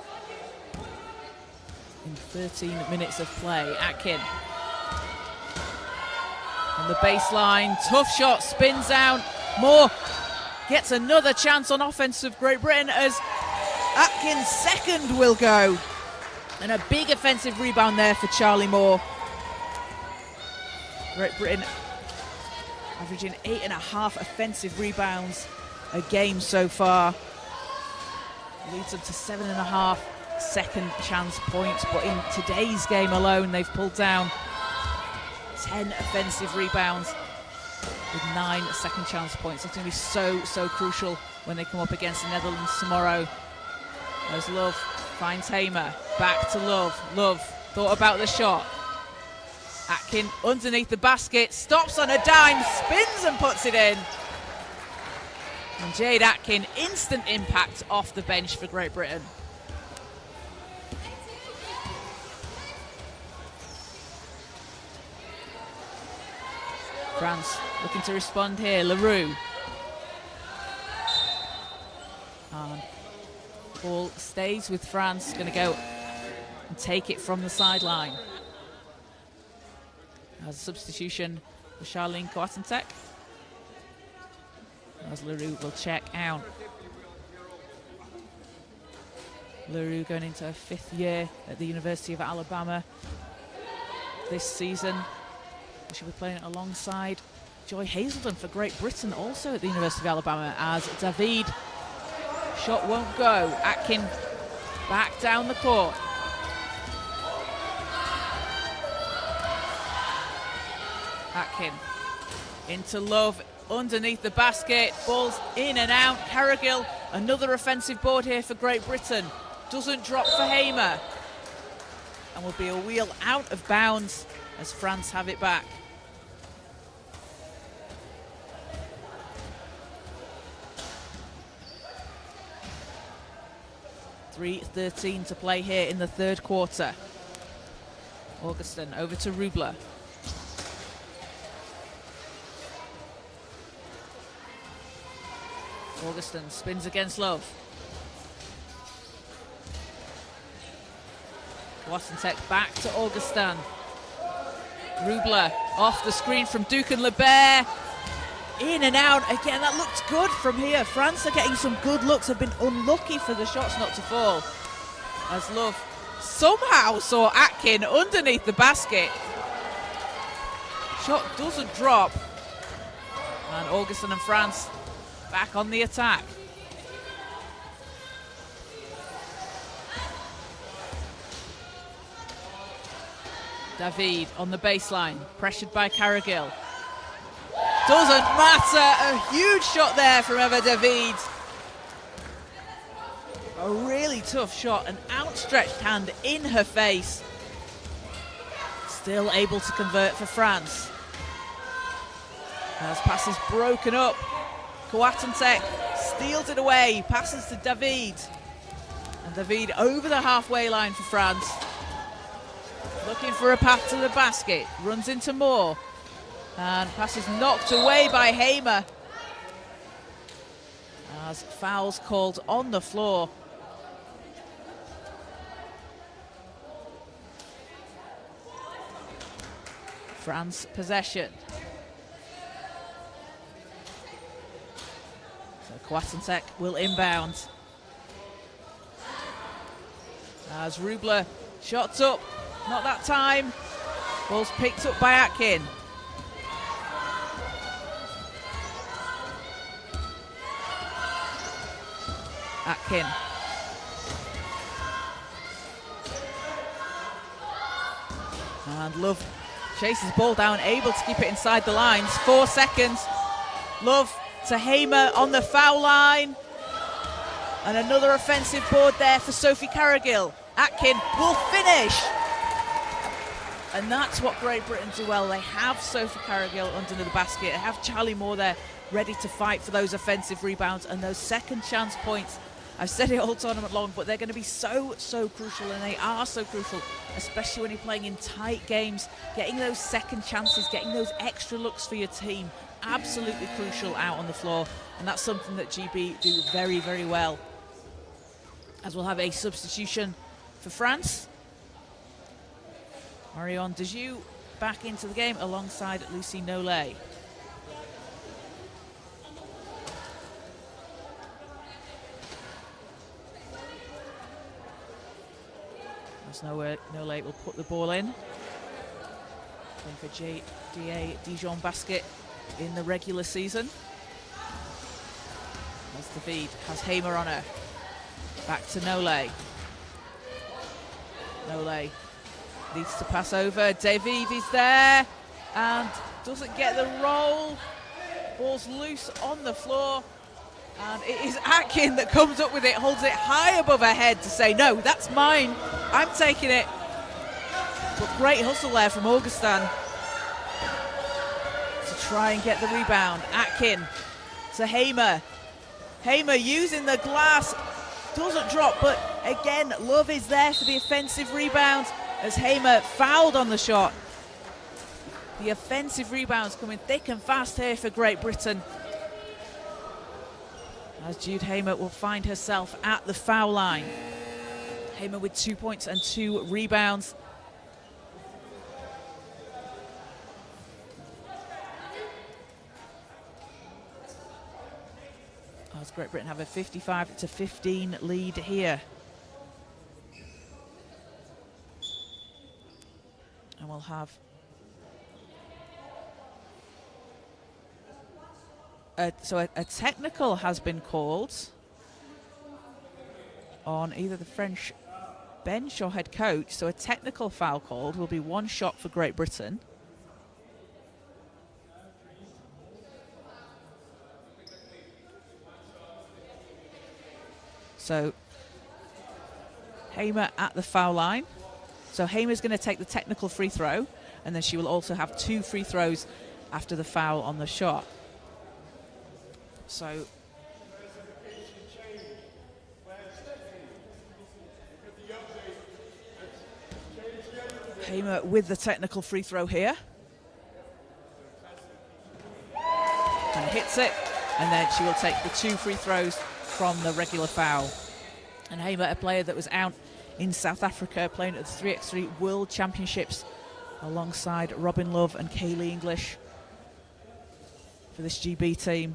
in 13 minutes of play. Atkin on the baseline, tough shot, spins out. Moore gets another chance on offense of Great Britain as Atkin's second will go. And a big offensive rebound there for Charlie Moore. Great Britain averaging 8.5 offensive rebounds a game so far. Leads them to 7.5 second chance points, but in today's game alone they've pulled down 10 offensive rebounds with 9 second chance points. That's going to be so crucial when they come up against the Netherlands tomorrow. As Love finds Hamer, back to Love. Love thought about the shot. Atkin underneath the basket, stops on a dime, spins and puts it in. And Jade Atkin, instant impact off the bench for Great Britain. France looking to respond here. Leroux. And ball stays with France. Going to go and take it from the sideline. As a substitution for Charlene Coatentek. As Leroux will check out. Leroux going into her 5th year at the University of Alabama this season. She'll be playing alongside Joy Hazelden for Great Britain, also at the University of Alabama, as David. Shot won't go. Atkin back down the court. Atkin into Love, underneath the basket. Ball's in and out. Carrigill, another offensive board here for Great Britain. Doesn't drop for Hamer. And will be a wheel out of bounds as France have it back. .3:13 to play here in the third quarter. Augustin over to Rubler. Augustin spins against Love. Coatentek back to Augustin. Rubler off the screen from Duke and Lebert. In and out again. That looked good from here. France are getting some good looks. Have been unlucky for the shots not to fall. As Love somehow saw Atkin underneath the basket. Shot doesn't drop. And Augustin and France back on the attack. David on the baseline, pressured by Carrigill. Doesn't matter, a huge shot there from Eva David. A really tough shot, an outstretched hand in her face. Still able to convert for France. As passes broken up, Coatentek steals it away, passes to David. And David over the halfway line for France. Looking for a path to the basket, runs into Moore. And pass is knocked away by Hamer. As fouls called on the floor. France possession. So Coatentek will inbound. As Rubler shots up, not that time. Ball's picked up by Atkin. Atkin. And Love chases the ball down, able to keep it inside the lines. 4 seconds. Love to Hamer on the foul line. And another offensive board there for Sophie Carrigill. Atkin will finish. And that's what Great Britain do well. They have Sophie Carrigill under the basket. They have Charlie Moore there ready to fight for those offensive rebounds and those second chance points. I've said it all tournament long, but they're going to be so crucial, and they are so crucial, especially when you're playing in tight games. Getting those second chances, getting those extra looks for your team, absolutely crucial out on the floor, and that's something that GB do very, very well. As we'll have a substitution for France. Marion Dejoux back into the game alongside Lucy Nollet. As Nollet will put the ball in. Playing for DA Dijon Basket in the regular season. As the feed has Hamer on her. Back to Nollet. Nollet needs to pass over. David is there and doesn't get the roll. Ball's loose on the floor. And it is Atkin that comes up with it, holds it high above her head to say, no, that's mine. I'm taking it. But great hustle there from Augustin to try and get the rebound. Atkin to Hamer. Hamer using the glass. Doesn't drop, but again, Love is there for the offensive rebound as Hamer fouled on the shot. The offensive rebounds coming thick and fast here for Great Britain. As Jude Hamer will find herself at the foul line. Hamer with 2 points and 2 rebounds. As Great Britain have a 55-15 lead here. And we'll have a technical has been called on either the French bench or head coach. So a technical foul called will be 1 shot for Great Britain. So Hamer at the foul line. So Hamer's going to take the technical free throw, and then she will also have 2 free throws after the foul on the shot. So Hamer with the technical free throw here. And hits it, and then she will take the 2 free throws from the regular foul. And Hamer, a player that was out in South Africa playing at the 3x3 World Championships alongside Robin Love and Kaylee English for this GB team.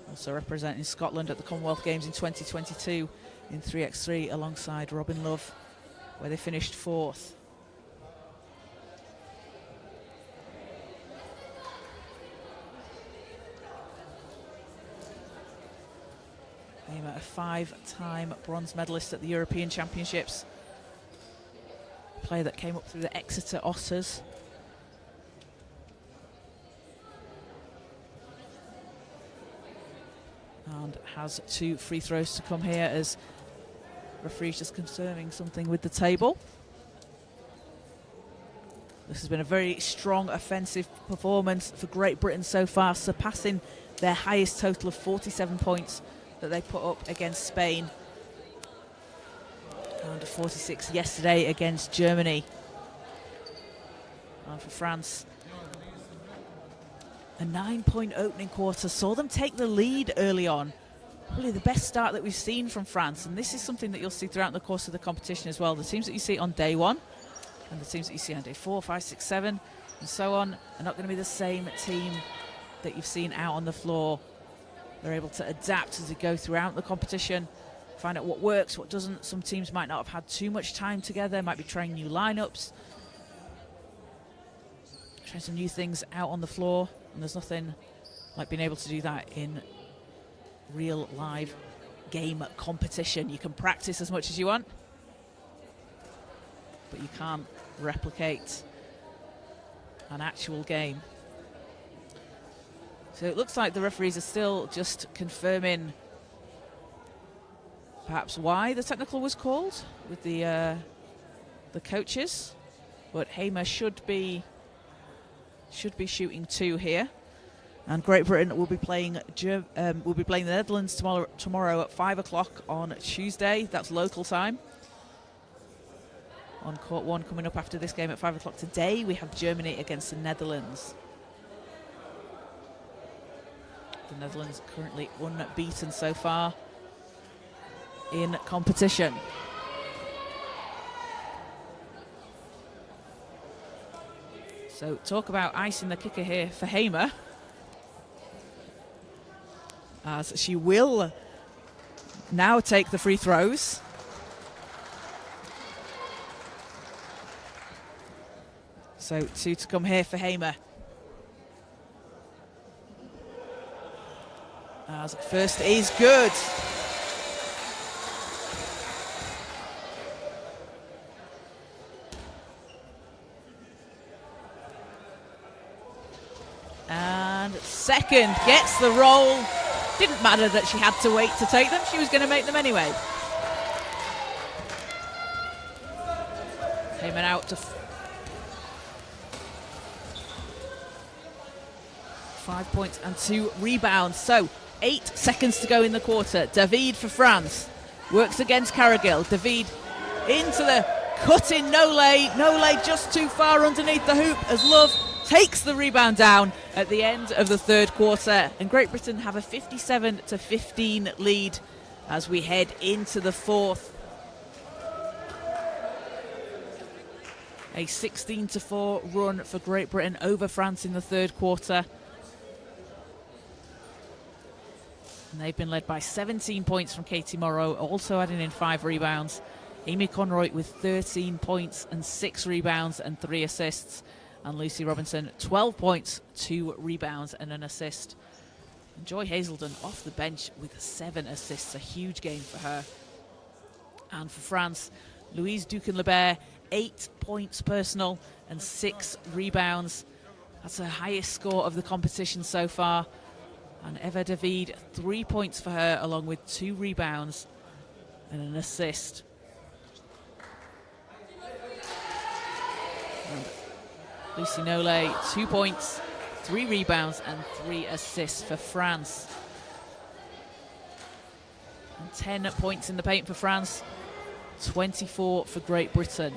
Also representing Scotland at the Commonwealth Games in 2022 in 3x3 alongside Robin Love, where they finished 4th. Hamer, a 5-time bronze medalist at the European Championships. A player that came up through the Exeter Otters. And has 2 free throws to come here as referee's just confirming something with the table. This has been a very strong offensive performance for Great Britain so far, surpassing their highest total of 47 points that they put up against Spain. And 46 yesterday against Germany. And for France, a 9-point opening quarter saw them take the lead early on. Probably the best start that we've seen from France, and this is something that you'll see throughout the course of the competition as well. The teams that you see on day 1 and the teams that you see on day 4, 5, 6, 7 and so on are not going to be the same team that you've seen out on the floor. They're able to adapt as they go throughout the competition, find out what works, what doesn't. Some teams might not have had too much time together, might be trying new lineups, trying some new things out on the floor, and there's nothing like being able to do that in real live game competition. You can practice as much as you want, but you can't replicate an actual game. So it looks like the referees are still just confirming perhaps why the technical was called with the the coaches, but Hamer should be shooting 2 here. And Great Britain will be playing the Netherlands tomorrow at 5 o'clock on Tuesday. That's local time. On court 1 coming up after this game at 5 o'clock today, we have Germany against the Netherlands. The Netherlands currently unbeaten so far in competition. So talk about icing the kicker here for Hamer, as she will now take the free throws. So 2 to come here for Hamer. As first is good. And second gets the roll. Didn't matter that she had to wait to take them. She was going to make them anyway. Hamer out to 5 points and 2 rebounds. So 8 seconds to go in the quarter. David for France works against Carrigill. David into the cut-in Nole. Nole just too far underneath the hoop as Love takes the rebound down at the end of the third quarter. And Great Britain have a 57-15 lead as we head into the fourth. A 16-4 run for Great Britain over France in the third quarter. And they've been led by 17 points from Katie Morrow, also adding in 5 rebounds. Amy Conroy with 13 points and 6 rebounds and 3 assists. And Lucy Robinson, 12 points, 2 rebounds and an assist. And Joy Hazelden off the bench with 7 assists, a huge game for her. And for France, Louise Duquesne-Lebert, 8 points personal and 6 rebounds. That's her highest score of the competition so far. And Eva David, 3 points for her, along with 2 rebounds and an assist. And Lucy Nole, 2 points, 3 rebounds and 3 assists for France. And 10 points in the paint for France, 24 for Great Britain.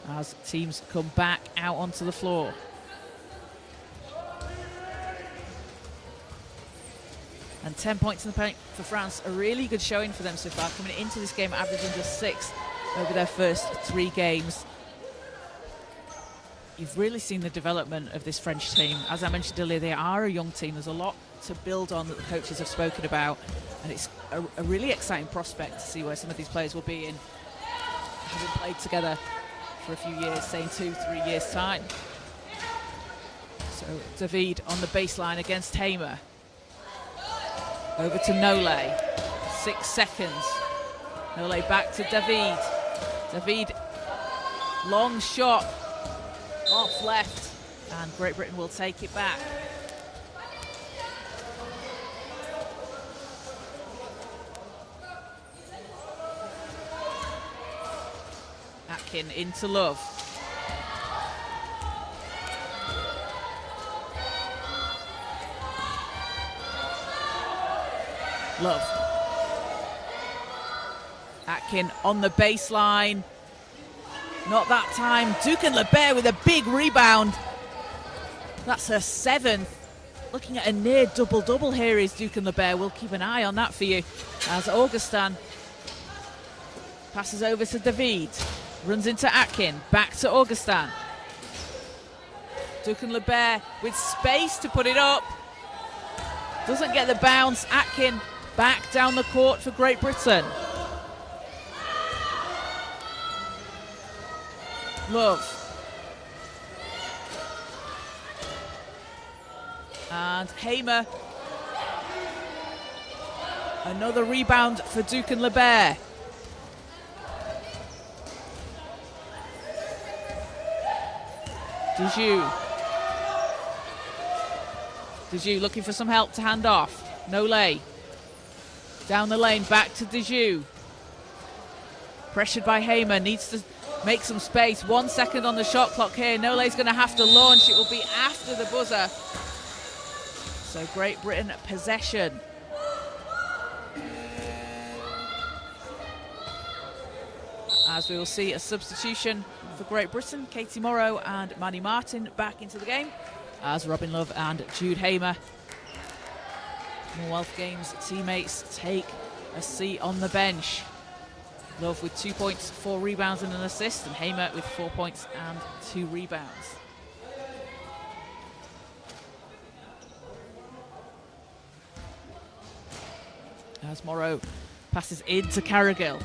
As teams come back out onto the floor. And 10 points in the paint for France, a really good showing for them so far, coming into this game averaging just 6 over their first 3 games. You've really seen the development of this French team. As I mentioned earlier, they are a young team. There's a lot to build on that the coaches have spoken about, and it's a really exciting prospect to see where some of these players will be in, having played together for a few years, say in 2-3 years' time. So David on the baseline against Hamer. Over to Nole, 6 seconds. Nole back to David. David, long shot, off left, and Great Britain will take it back. Atkin into Love. Love. Atkin on the baseline. Not that time. Duquesne-Lebert with a big rebound. That's her 7th. Looking at a near double-double here is Duquesne-Lebert. We'll keep an eye on that for you. As Augustin passes over to David. Runs into Atkin. Back to Augustin. Duquesne-Lebert with space to put it up. Doesn't get the bounce. Atkin back down the court for Great Britain. Love. And Hamer. Another rebound for Duquesne-Lebert. Dijou looking for some help to hand off. Nole. Down the lane, back to Dijou. Pressured by Hamer, needs to make some space. 1 second on the shot clock here. Nole's going to have to launch. It will be after the buzzer. So Great Britain possession. As we will see a substitution for Great Britain, Katie Morrow and Maddie Martin back into the game as Robin Love and Jude Hamer, Commonwealth Games teammates, take a seat on the bench. Love with 2 points, 4 rebounds and an assist, and Hamer with 4 points and 2 rebounds. As Morrow passes into Carrigill.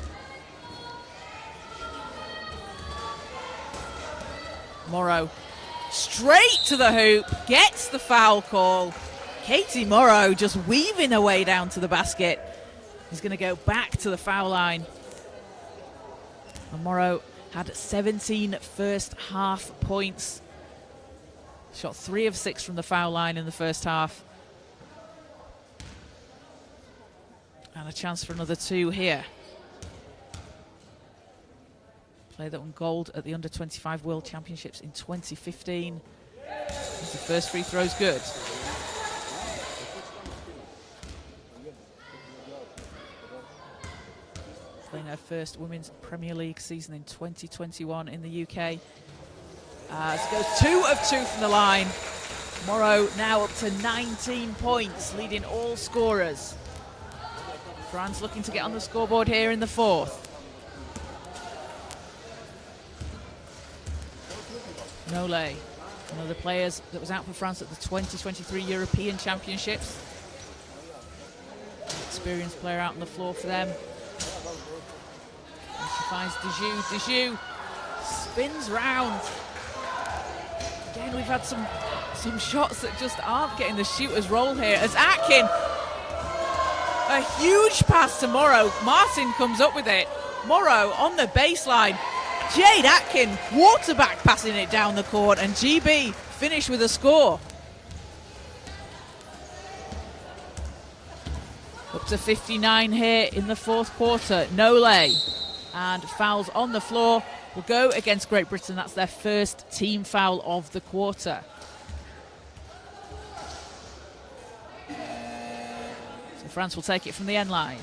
Morrow straight to the hoop, gets the foul call. Katie Morrow just weaving her way down to the basket. He's going to go back to the foul line. And Morrow had 17 first half points. Shot 3 of 6 from the foul line in the first half. And a chance for another 2 here. Player that won gold at the Under-25 World Championships in 2015. The first free throw's good. Playing her first Women's Premier League season in 2021 in the UK. As it goes 2 of 2 from the line. Morrow now up to 19 points, leading all scorers. France looking to get on the scoreboard here in the fourth. Nole, one of the players that was out for France at the 2023 European Championships. Experienced player out on the floor for them. And she finds Dijou. Dijou spins round. Again, we've had some shots that just aren't getting the shooter's roll here. As Atkin, a huge pass to Morrow. Martin comes up with it. Morrow on the baseline. Jade Atkin quarterback passing it down the court, and GB finish with a score. Up to 59 here in the fourth quarter. Nole, and fouls on the floor will go against Great Britain. That's their first team foul of the quarter. So France will take it from the end line.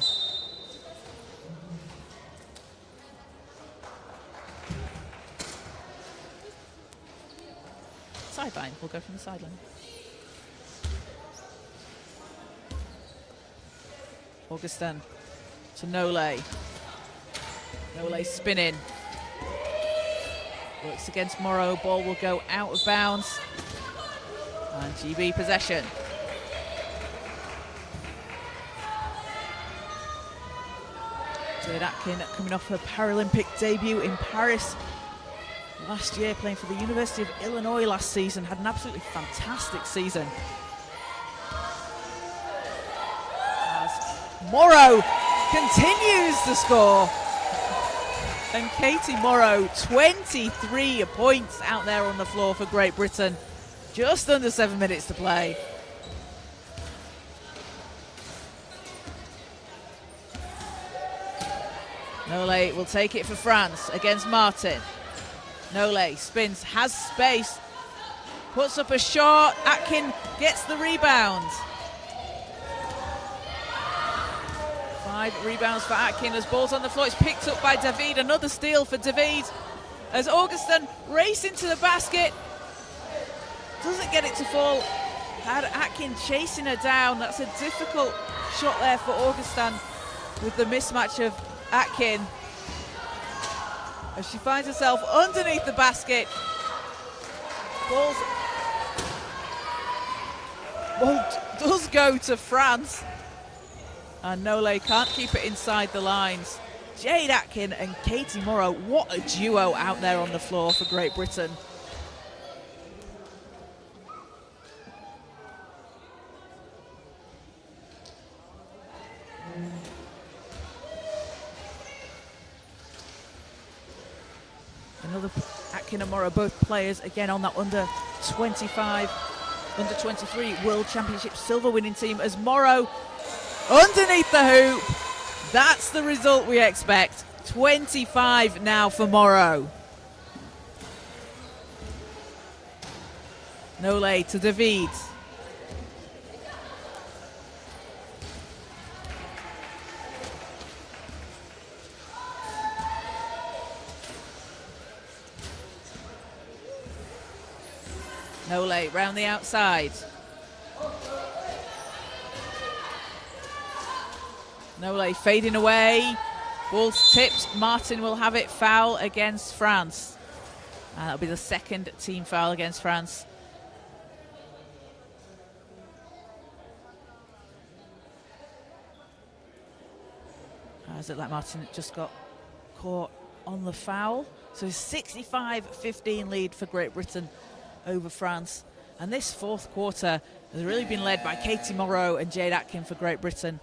Sideline, we'll go from the sideline. Augustin to Nole. Nole spinning. Works against Morrow, ball will go out of bounds. And GB possession. Jade Atkin coming off her Paralympic debut in Paris last year, playing for the University of Illinois last season. Had an absolutely fantastic season. As Morrow continues to score. And Katie Morrow, 23 points out there on the floor for Great Britain. Just under 7 minutes to play. Nole will take it for France against Martin. Nole spins, has space, puts up a shot. Atkin gets the rebound. 5 rebounds for Atkin as ball's on the floor. It's picked up by David. Another steal for David as Augustin racing to the basket. Doesn't get it to fall. Had Atkin chasing her down. That's a difficult shot there for Augustin with the mismatch of Atkin. As she finds herself underneath the basket. Ball does go to France. And Nole can't keep it inside the lines. Jade Atkin and Katie Morrow, what a duo out there on the floor for Great Britain. Another Atkin and Morrow, both players again on that under-25, under-23 World Championship silver winning team, as Morrow underneath the hoop. That's the result we expect. 25 now for Moreau. Nole to David. Nole round the outside. Nole fading away. Ball's tipped. Martin will have it. Foul against France. And that'll be the second team foul against France. As it like Martin just got caught on the foul. So 65-15 lead for Great Britain over France. And this fourth quarter has really been led by Katie Moreau and Jade Atkin for Great Britain.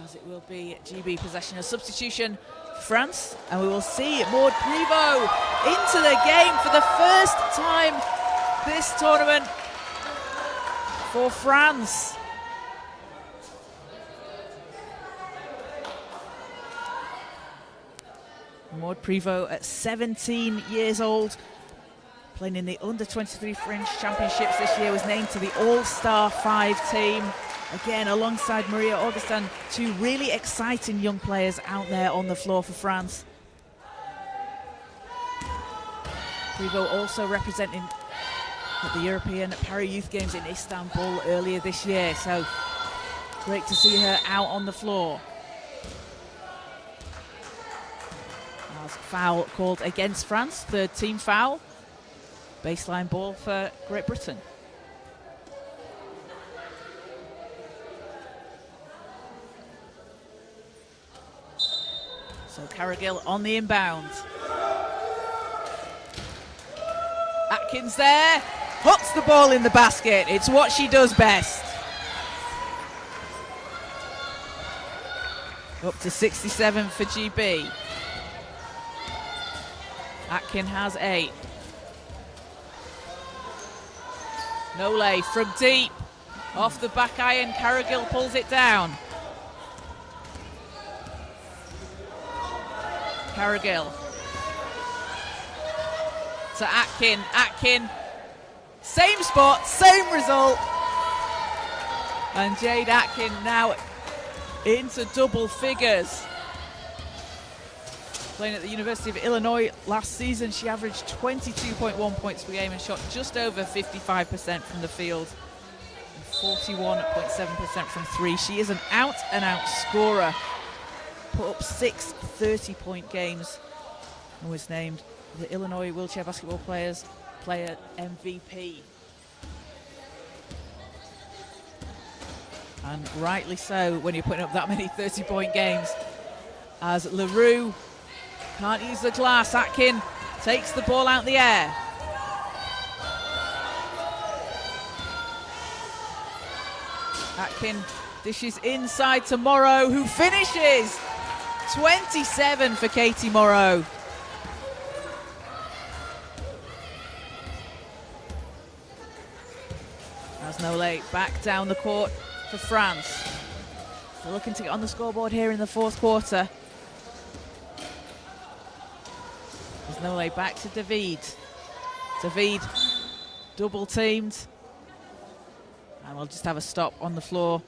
As it will be GB possession, a substitution for France, and we will see Maud Prevot into the game for the first time this tournament for France. Maud Prevot at 17 years old, playing in the under-23 French Championships this year, was named to the All-Star 5 team. Again, alongside Maria Augustin, two really exciting young players out there on the floor for France. Prevot also representing at the European Para Youth Games in Istanbul earlier this year, so great to see her out on the floor. As foul called against France, third team foul. Baseline ball for Great Britain. So Carrigill on the inbound. Atkins there, hooks the ball in the basket. It's what she does best. Up to 67 for GB. Atkin has 8. Nole from deep. Off the back iron, Carrigill pulls it down. Carrigill to Atkin. Atkin, same spot, same result. And Jade Atkin now into double figures. Playing at the University of Illinois last season, she averaged 22.1 points per game and shot just over 55% from the field and 41.7% from three. She is an out-and-out scorer. Put up 6 30-point games and was named the Illinois Wheelchair Basketball Player MVP. And rightly so when you're putting up that many 30-point games. As LaRue can't use the glass, Atkin takes the ball out the air. Atkin dishes inside to Moreau, who finishes. 27 for Katie Moreau. As Nole back down the court for France. They're looking to get on the scoreboard here in the fourth quarter. As Nole back to David. David double teamed. And we'll just have a stop on the floor.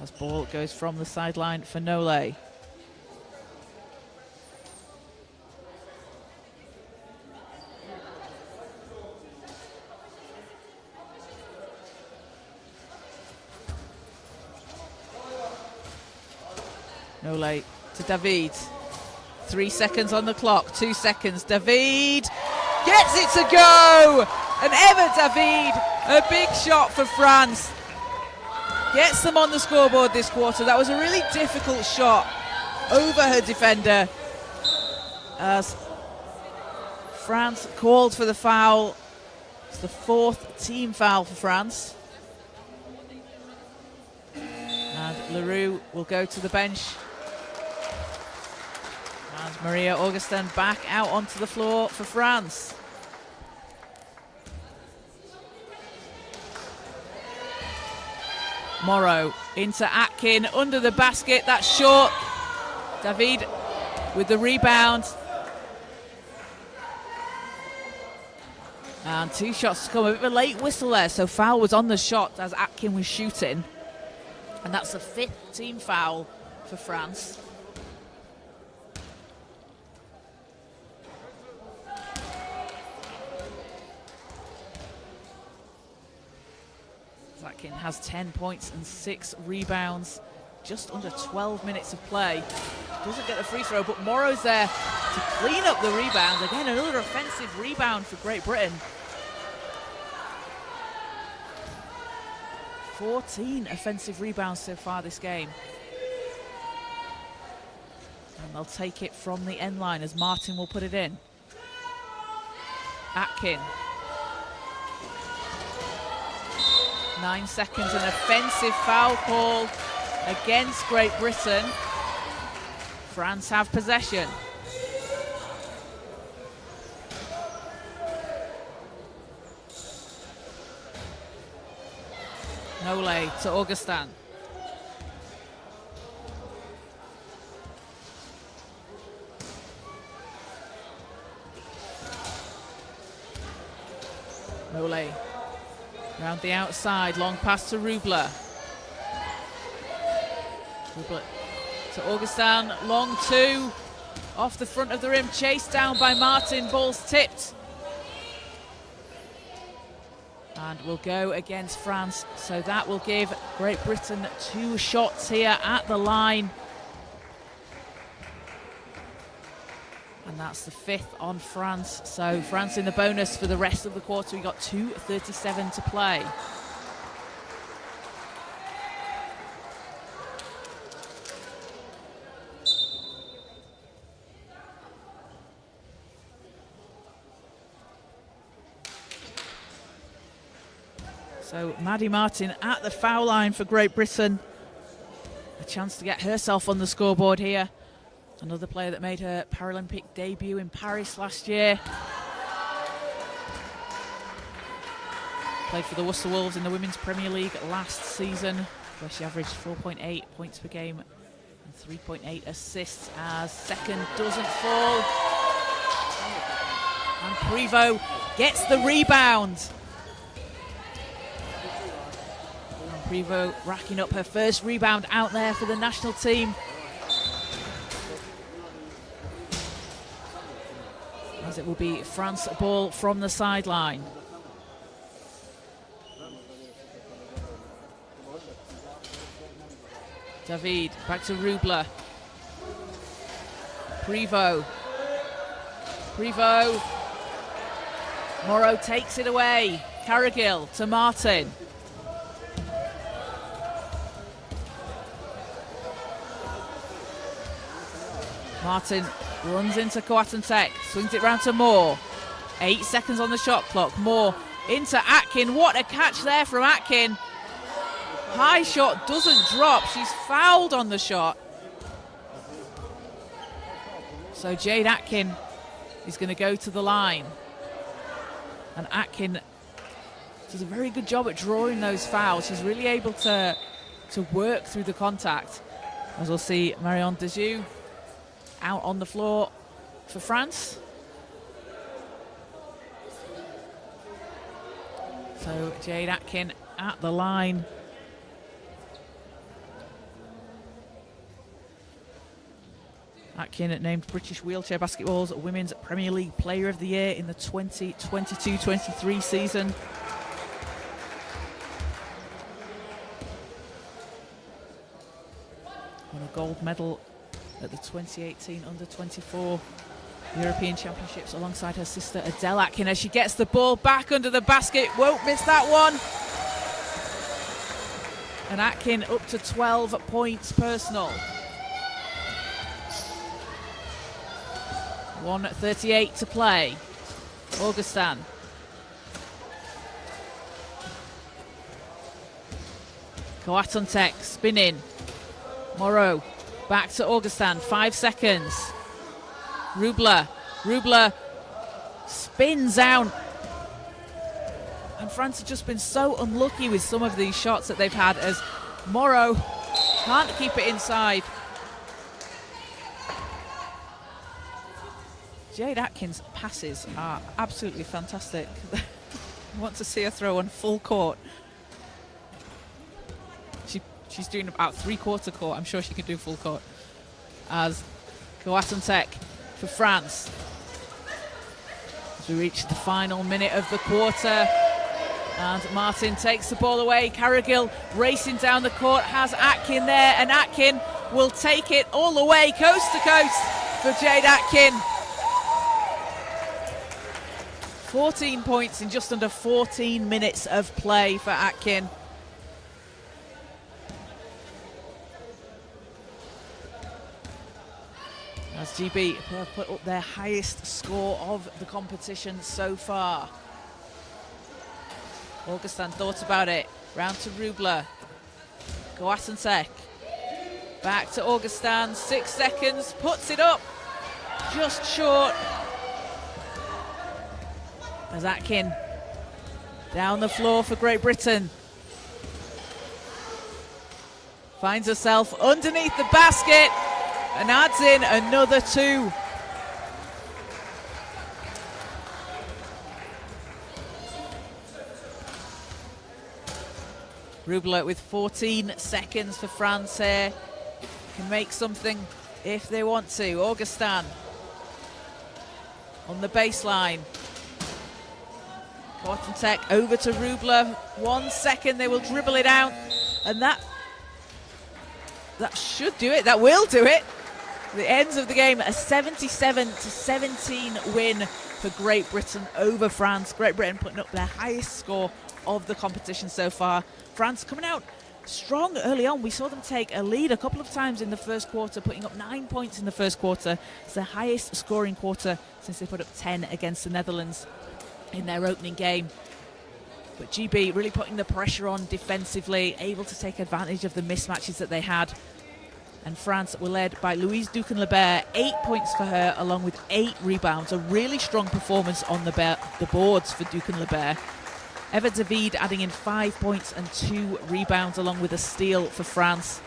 As ball goes from the sideline for Nole. Nole to David. 3 seconds on the clock, 2 seconds. David gets it to go! And Eva David, a big shot for France. Gets them on the scoreboard this quarter. That was a really difficult shot over her defender. As France called for the foul. It's the fourth team foul for France. And LaRue will go to the bench. And Maria Augustin back out onto the floor for France. Morrow into Atkin, under the basket, that's short. David with the rebound. And 2 shots to come, a bit of a late whistle there, so foul was on the shot as Atkin was shooting. And that's the 5th team foul for France. Atkin has 10 points and 6 rebounds, just under 12 minutes of play. Doesn't get the free throw, but Morrow's there to clean up the rebound. Again, another offensive rebound for Great Britain. 14 offensive rebounds so far this game. And they'll take it from the end line as Martin will put it in. Atkin. 9 seconds, an offensive foul call against Great Britain. France have possession. Nole to Augustin. Nole around the outside, long pass to Rubler. Rubler to Augustin, long 2, off the front of the rim, chased down by Martin, ball's tipped. And will go against France, so that will give Great Britain 2 shots here at the line. And that's the 5th on France, so France in the bonus for the rest of the quarter. We got 2:37 to play. So Maddie Martin at the foul line for Great Britain. A chance to get herself on the scoreboard here. Another player that made her Paralympic debut in Paris last year. Played for the Worcester Wolves in the Women's Premier League last season, where she averaged 4.8 points per game and 3.8 assists, as second doesn't fall. And Prevost gets the rebound. Prevost racking up her first rebound out there for the national team. As it will be France ball from the sideline. David back to Rubler. Prevost. Morrow takes it away. Carrigill to Martin. Martin runs into Coatantek, swings it round to Moore. 8 seconds on the shot clock. Moore into Atkin. What a catch there from Atkin. High shot doesn't drop. She's fouled on the shot. So Jade Atkin is going to go to the line. And Atkin does a very good job at drawing those fouls. She's really able to work through the contact. As we'll see Marion Dejou out on the floor for France. So Jade Atkin at the line. Atkin named British Wheelchair Basketball's Women's Premier League Player of the Year in the 2022-23 season. Won a gold medal at the 2018 Under-24 European Championships alongside her sister Adele Atkin as she gets the ball back under the basket. Won't miss that one. And Atkin up to 12 points personal. 1:38 to play. Augustin. Coatantek spinning. Morrow back to Augustin. 5 seconds. Rubler spins out. And France have just been so unlucky with some of these shots that they've had, as Morrow can't keep it inside. Jade Atkins' passes are absolutely fantastic. I want to see her throw on full court. She's doing about three-quarter court. I'm sure she can do full court. As Coatantek for France. As we reach the final minute of the quarter. And Martin takes the ball away. Carrigill racing down the court, has Atkin there, and Atkin will take it all the way, coast to coast for Jade Atkin. 14 points in just under 14 minutes of play for Atkin. As GB have put up their highest score of the competition so far. Augustin thought about it. Round to Rubler. Coatantek. Back to Augustin. 6 seconds. Puts it up. Just short. As Atkin down the floor for Great Britain. Finds herself underneath the basket and adds in another 2. Rubler with 14 seconds for France here. Can make something if they want to. Augustin on the baseline. Coatantek over to Rubler. 1 second, they will dribble it out. And that should do it. That will do it. The ends of the game, a 77-17 win for Great Britain over France. Great Britain putting up their highest score of the competition so far. France coming out strong early on. We saw them take a lead a couple of times in the first quarter, putting up 9 points in the first quarter. It's their highest scoring quarter since they put up 10 against the Netherlands in their opening game. But GB really putting the pressure on defensively, able to take advantage of the mismatches that they had. And France were led by Louise Ducan-Lebert, 8 points for her, along with 8 rebounds. A really strong performance on the boards for Ducan-Lebert. Eva David adding in 5 points and 2 rebounds, along with a steal for France.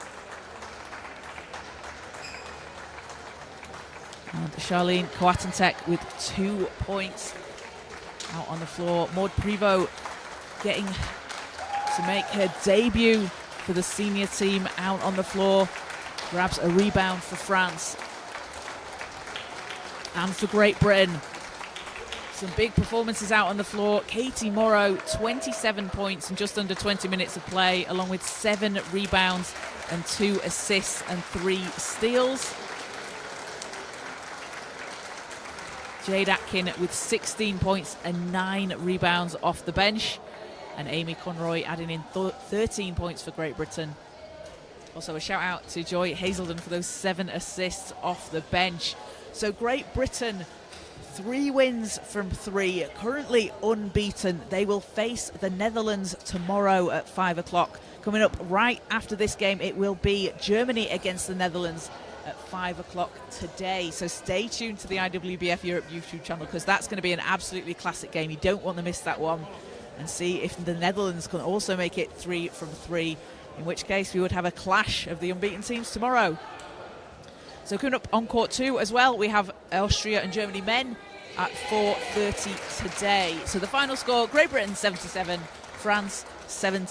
And Charlene Coatantek with 2 points out on the floor. Maud Privot getting to make her debut for the senior team out on the floor. Grabs a rebound for France. And for Great Britain, some big performances out on the floor. Katie Morrow, 27 points in just under 20 minutes of play, along with 7 rebounds and 2 assists and 3 steals. Jade Atkin with 16 points and 9 rebounds off the bench. And Amy Conroy adding in 13 points for Great Britain. Also a shout out to Joy Hazelden for those 7 assists off the bench. So Great Britain, 3 wins from 3, currently unbeaten. They will face the Netherlands tomorrow at 5 o'clock. Coming up right after this game, it will be Germany against the Netherlands at 5 o'clock today. So stay tuned to the IWBF Europe YouTube channel, because that's going to be an absolutely classic game. You don't want to miss that one. And see if the Netherlands can also make it 3 from 3, in which case we would have a clash of the unbeaten teams tomorrow. So coming up on court 2 as well, we have Austria and Germany men at 4:30 today. So the final score, Great Britain 77, France 17.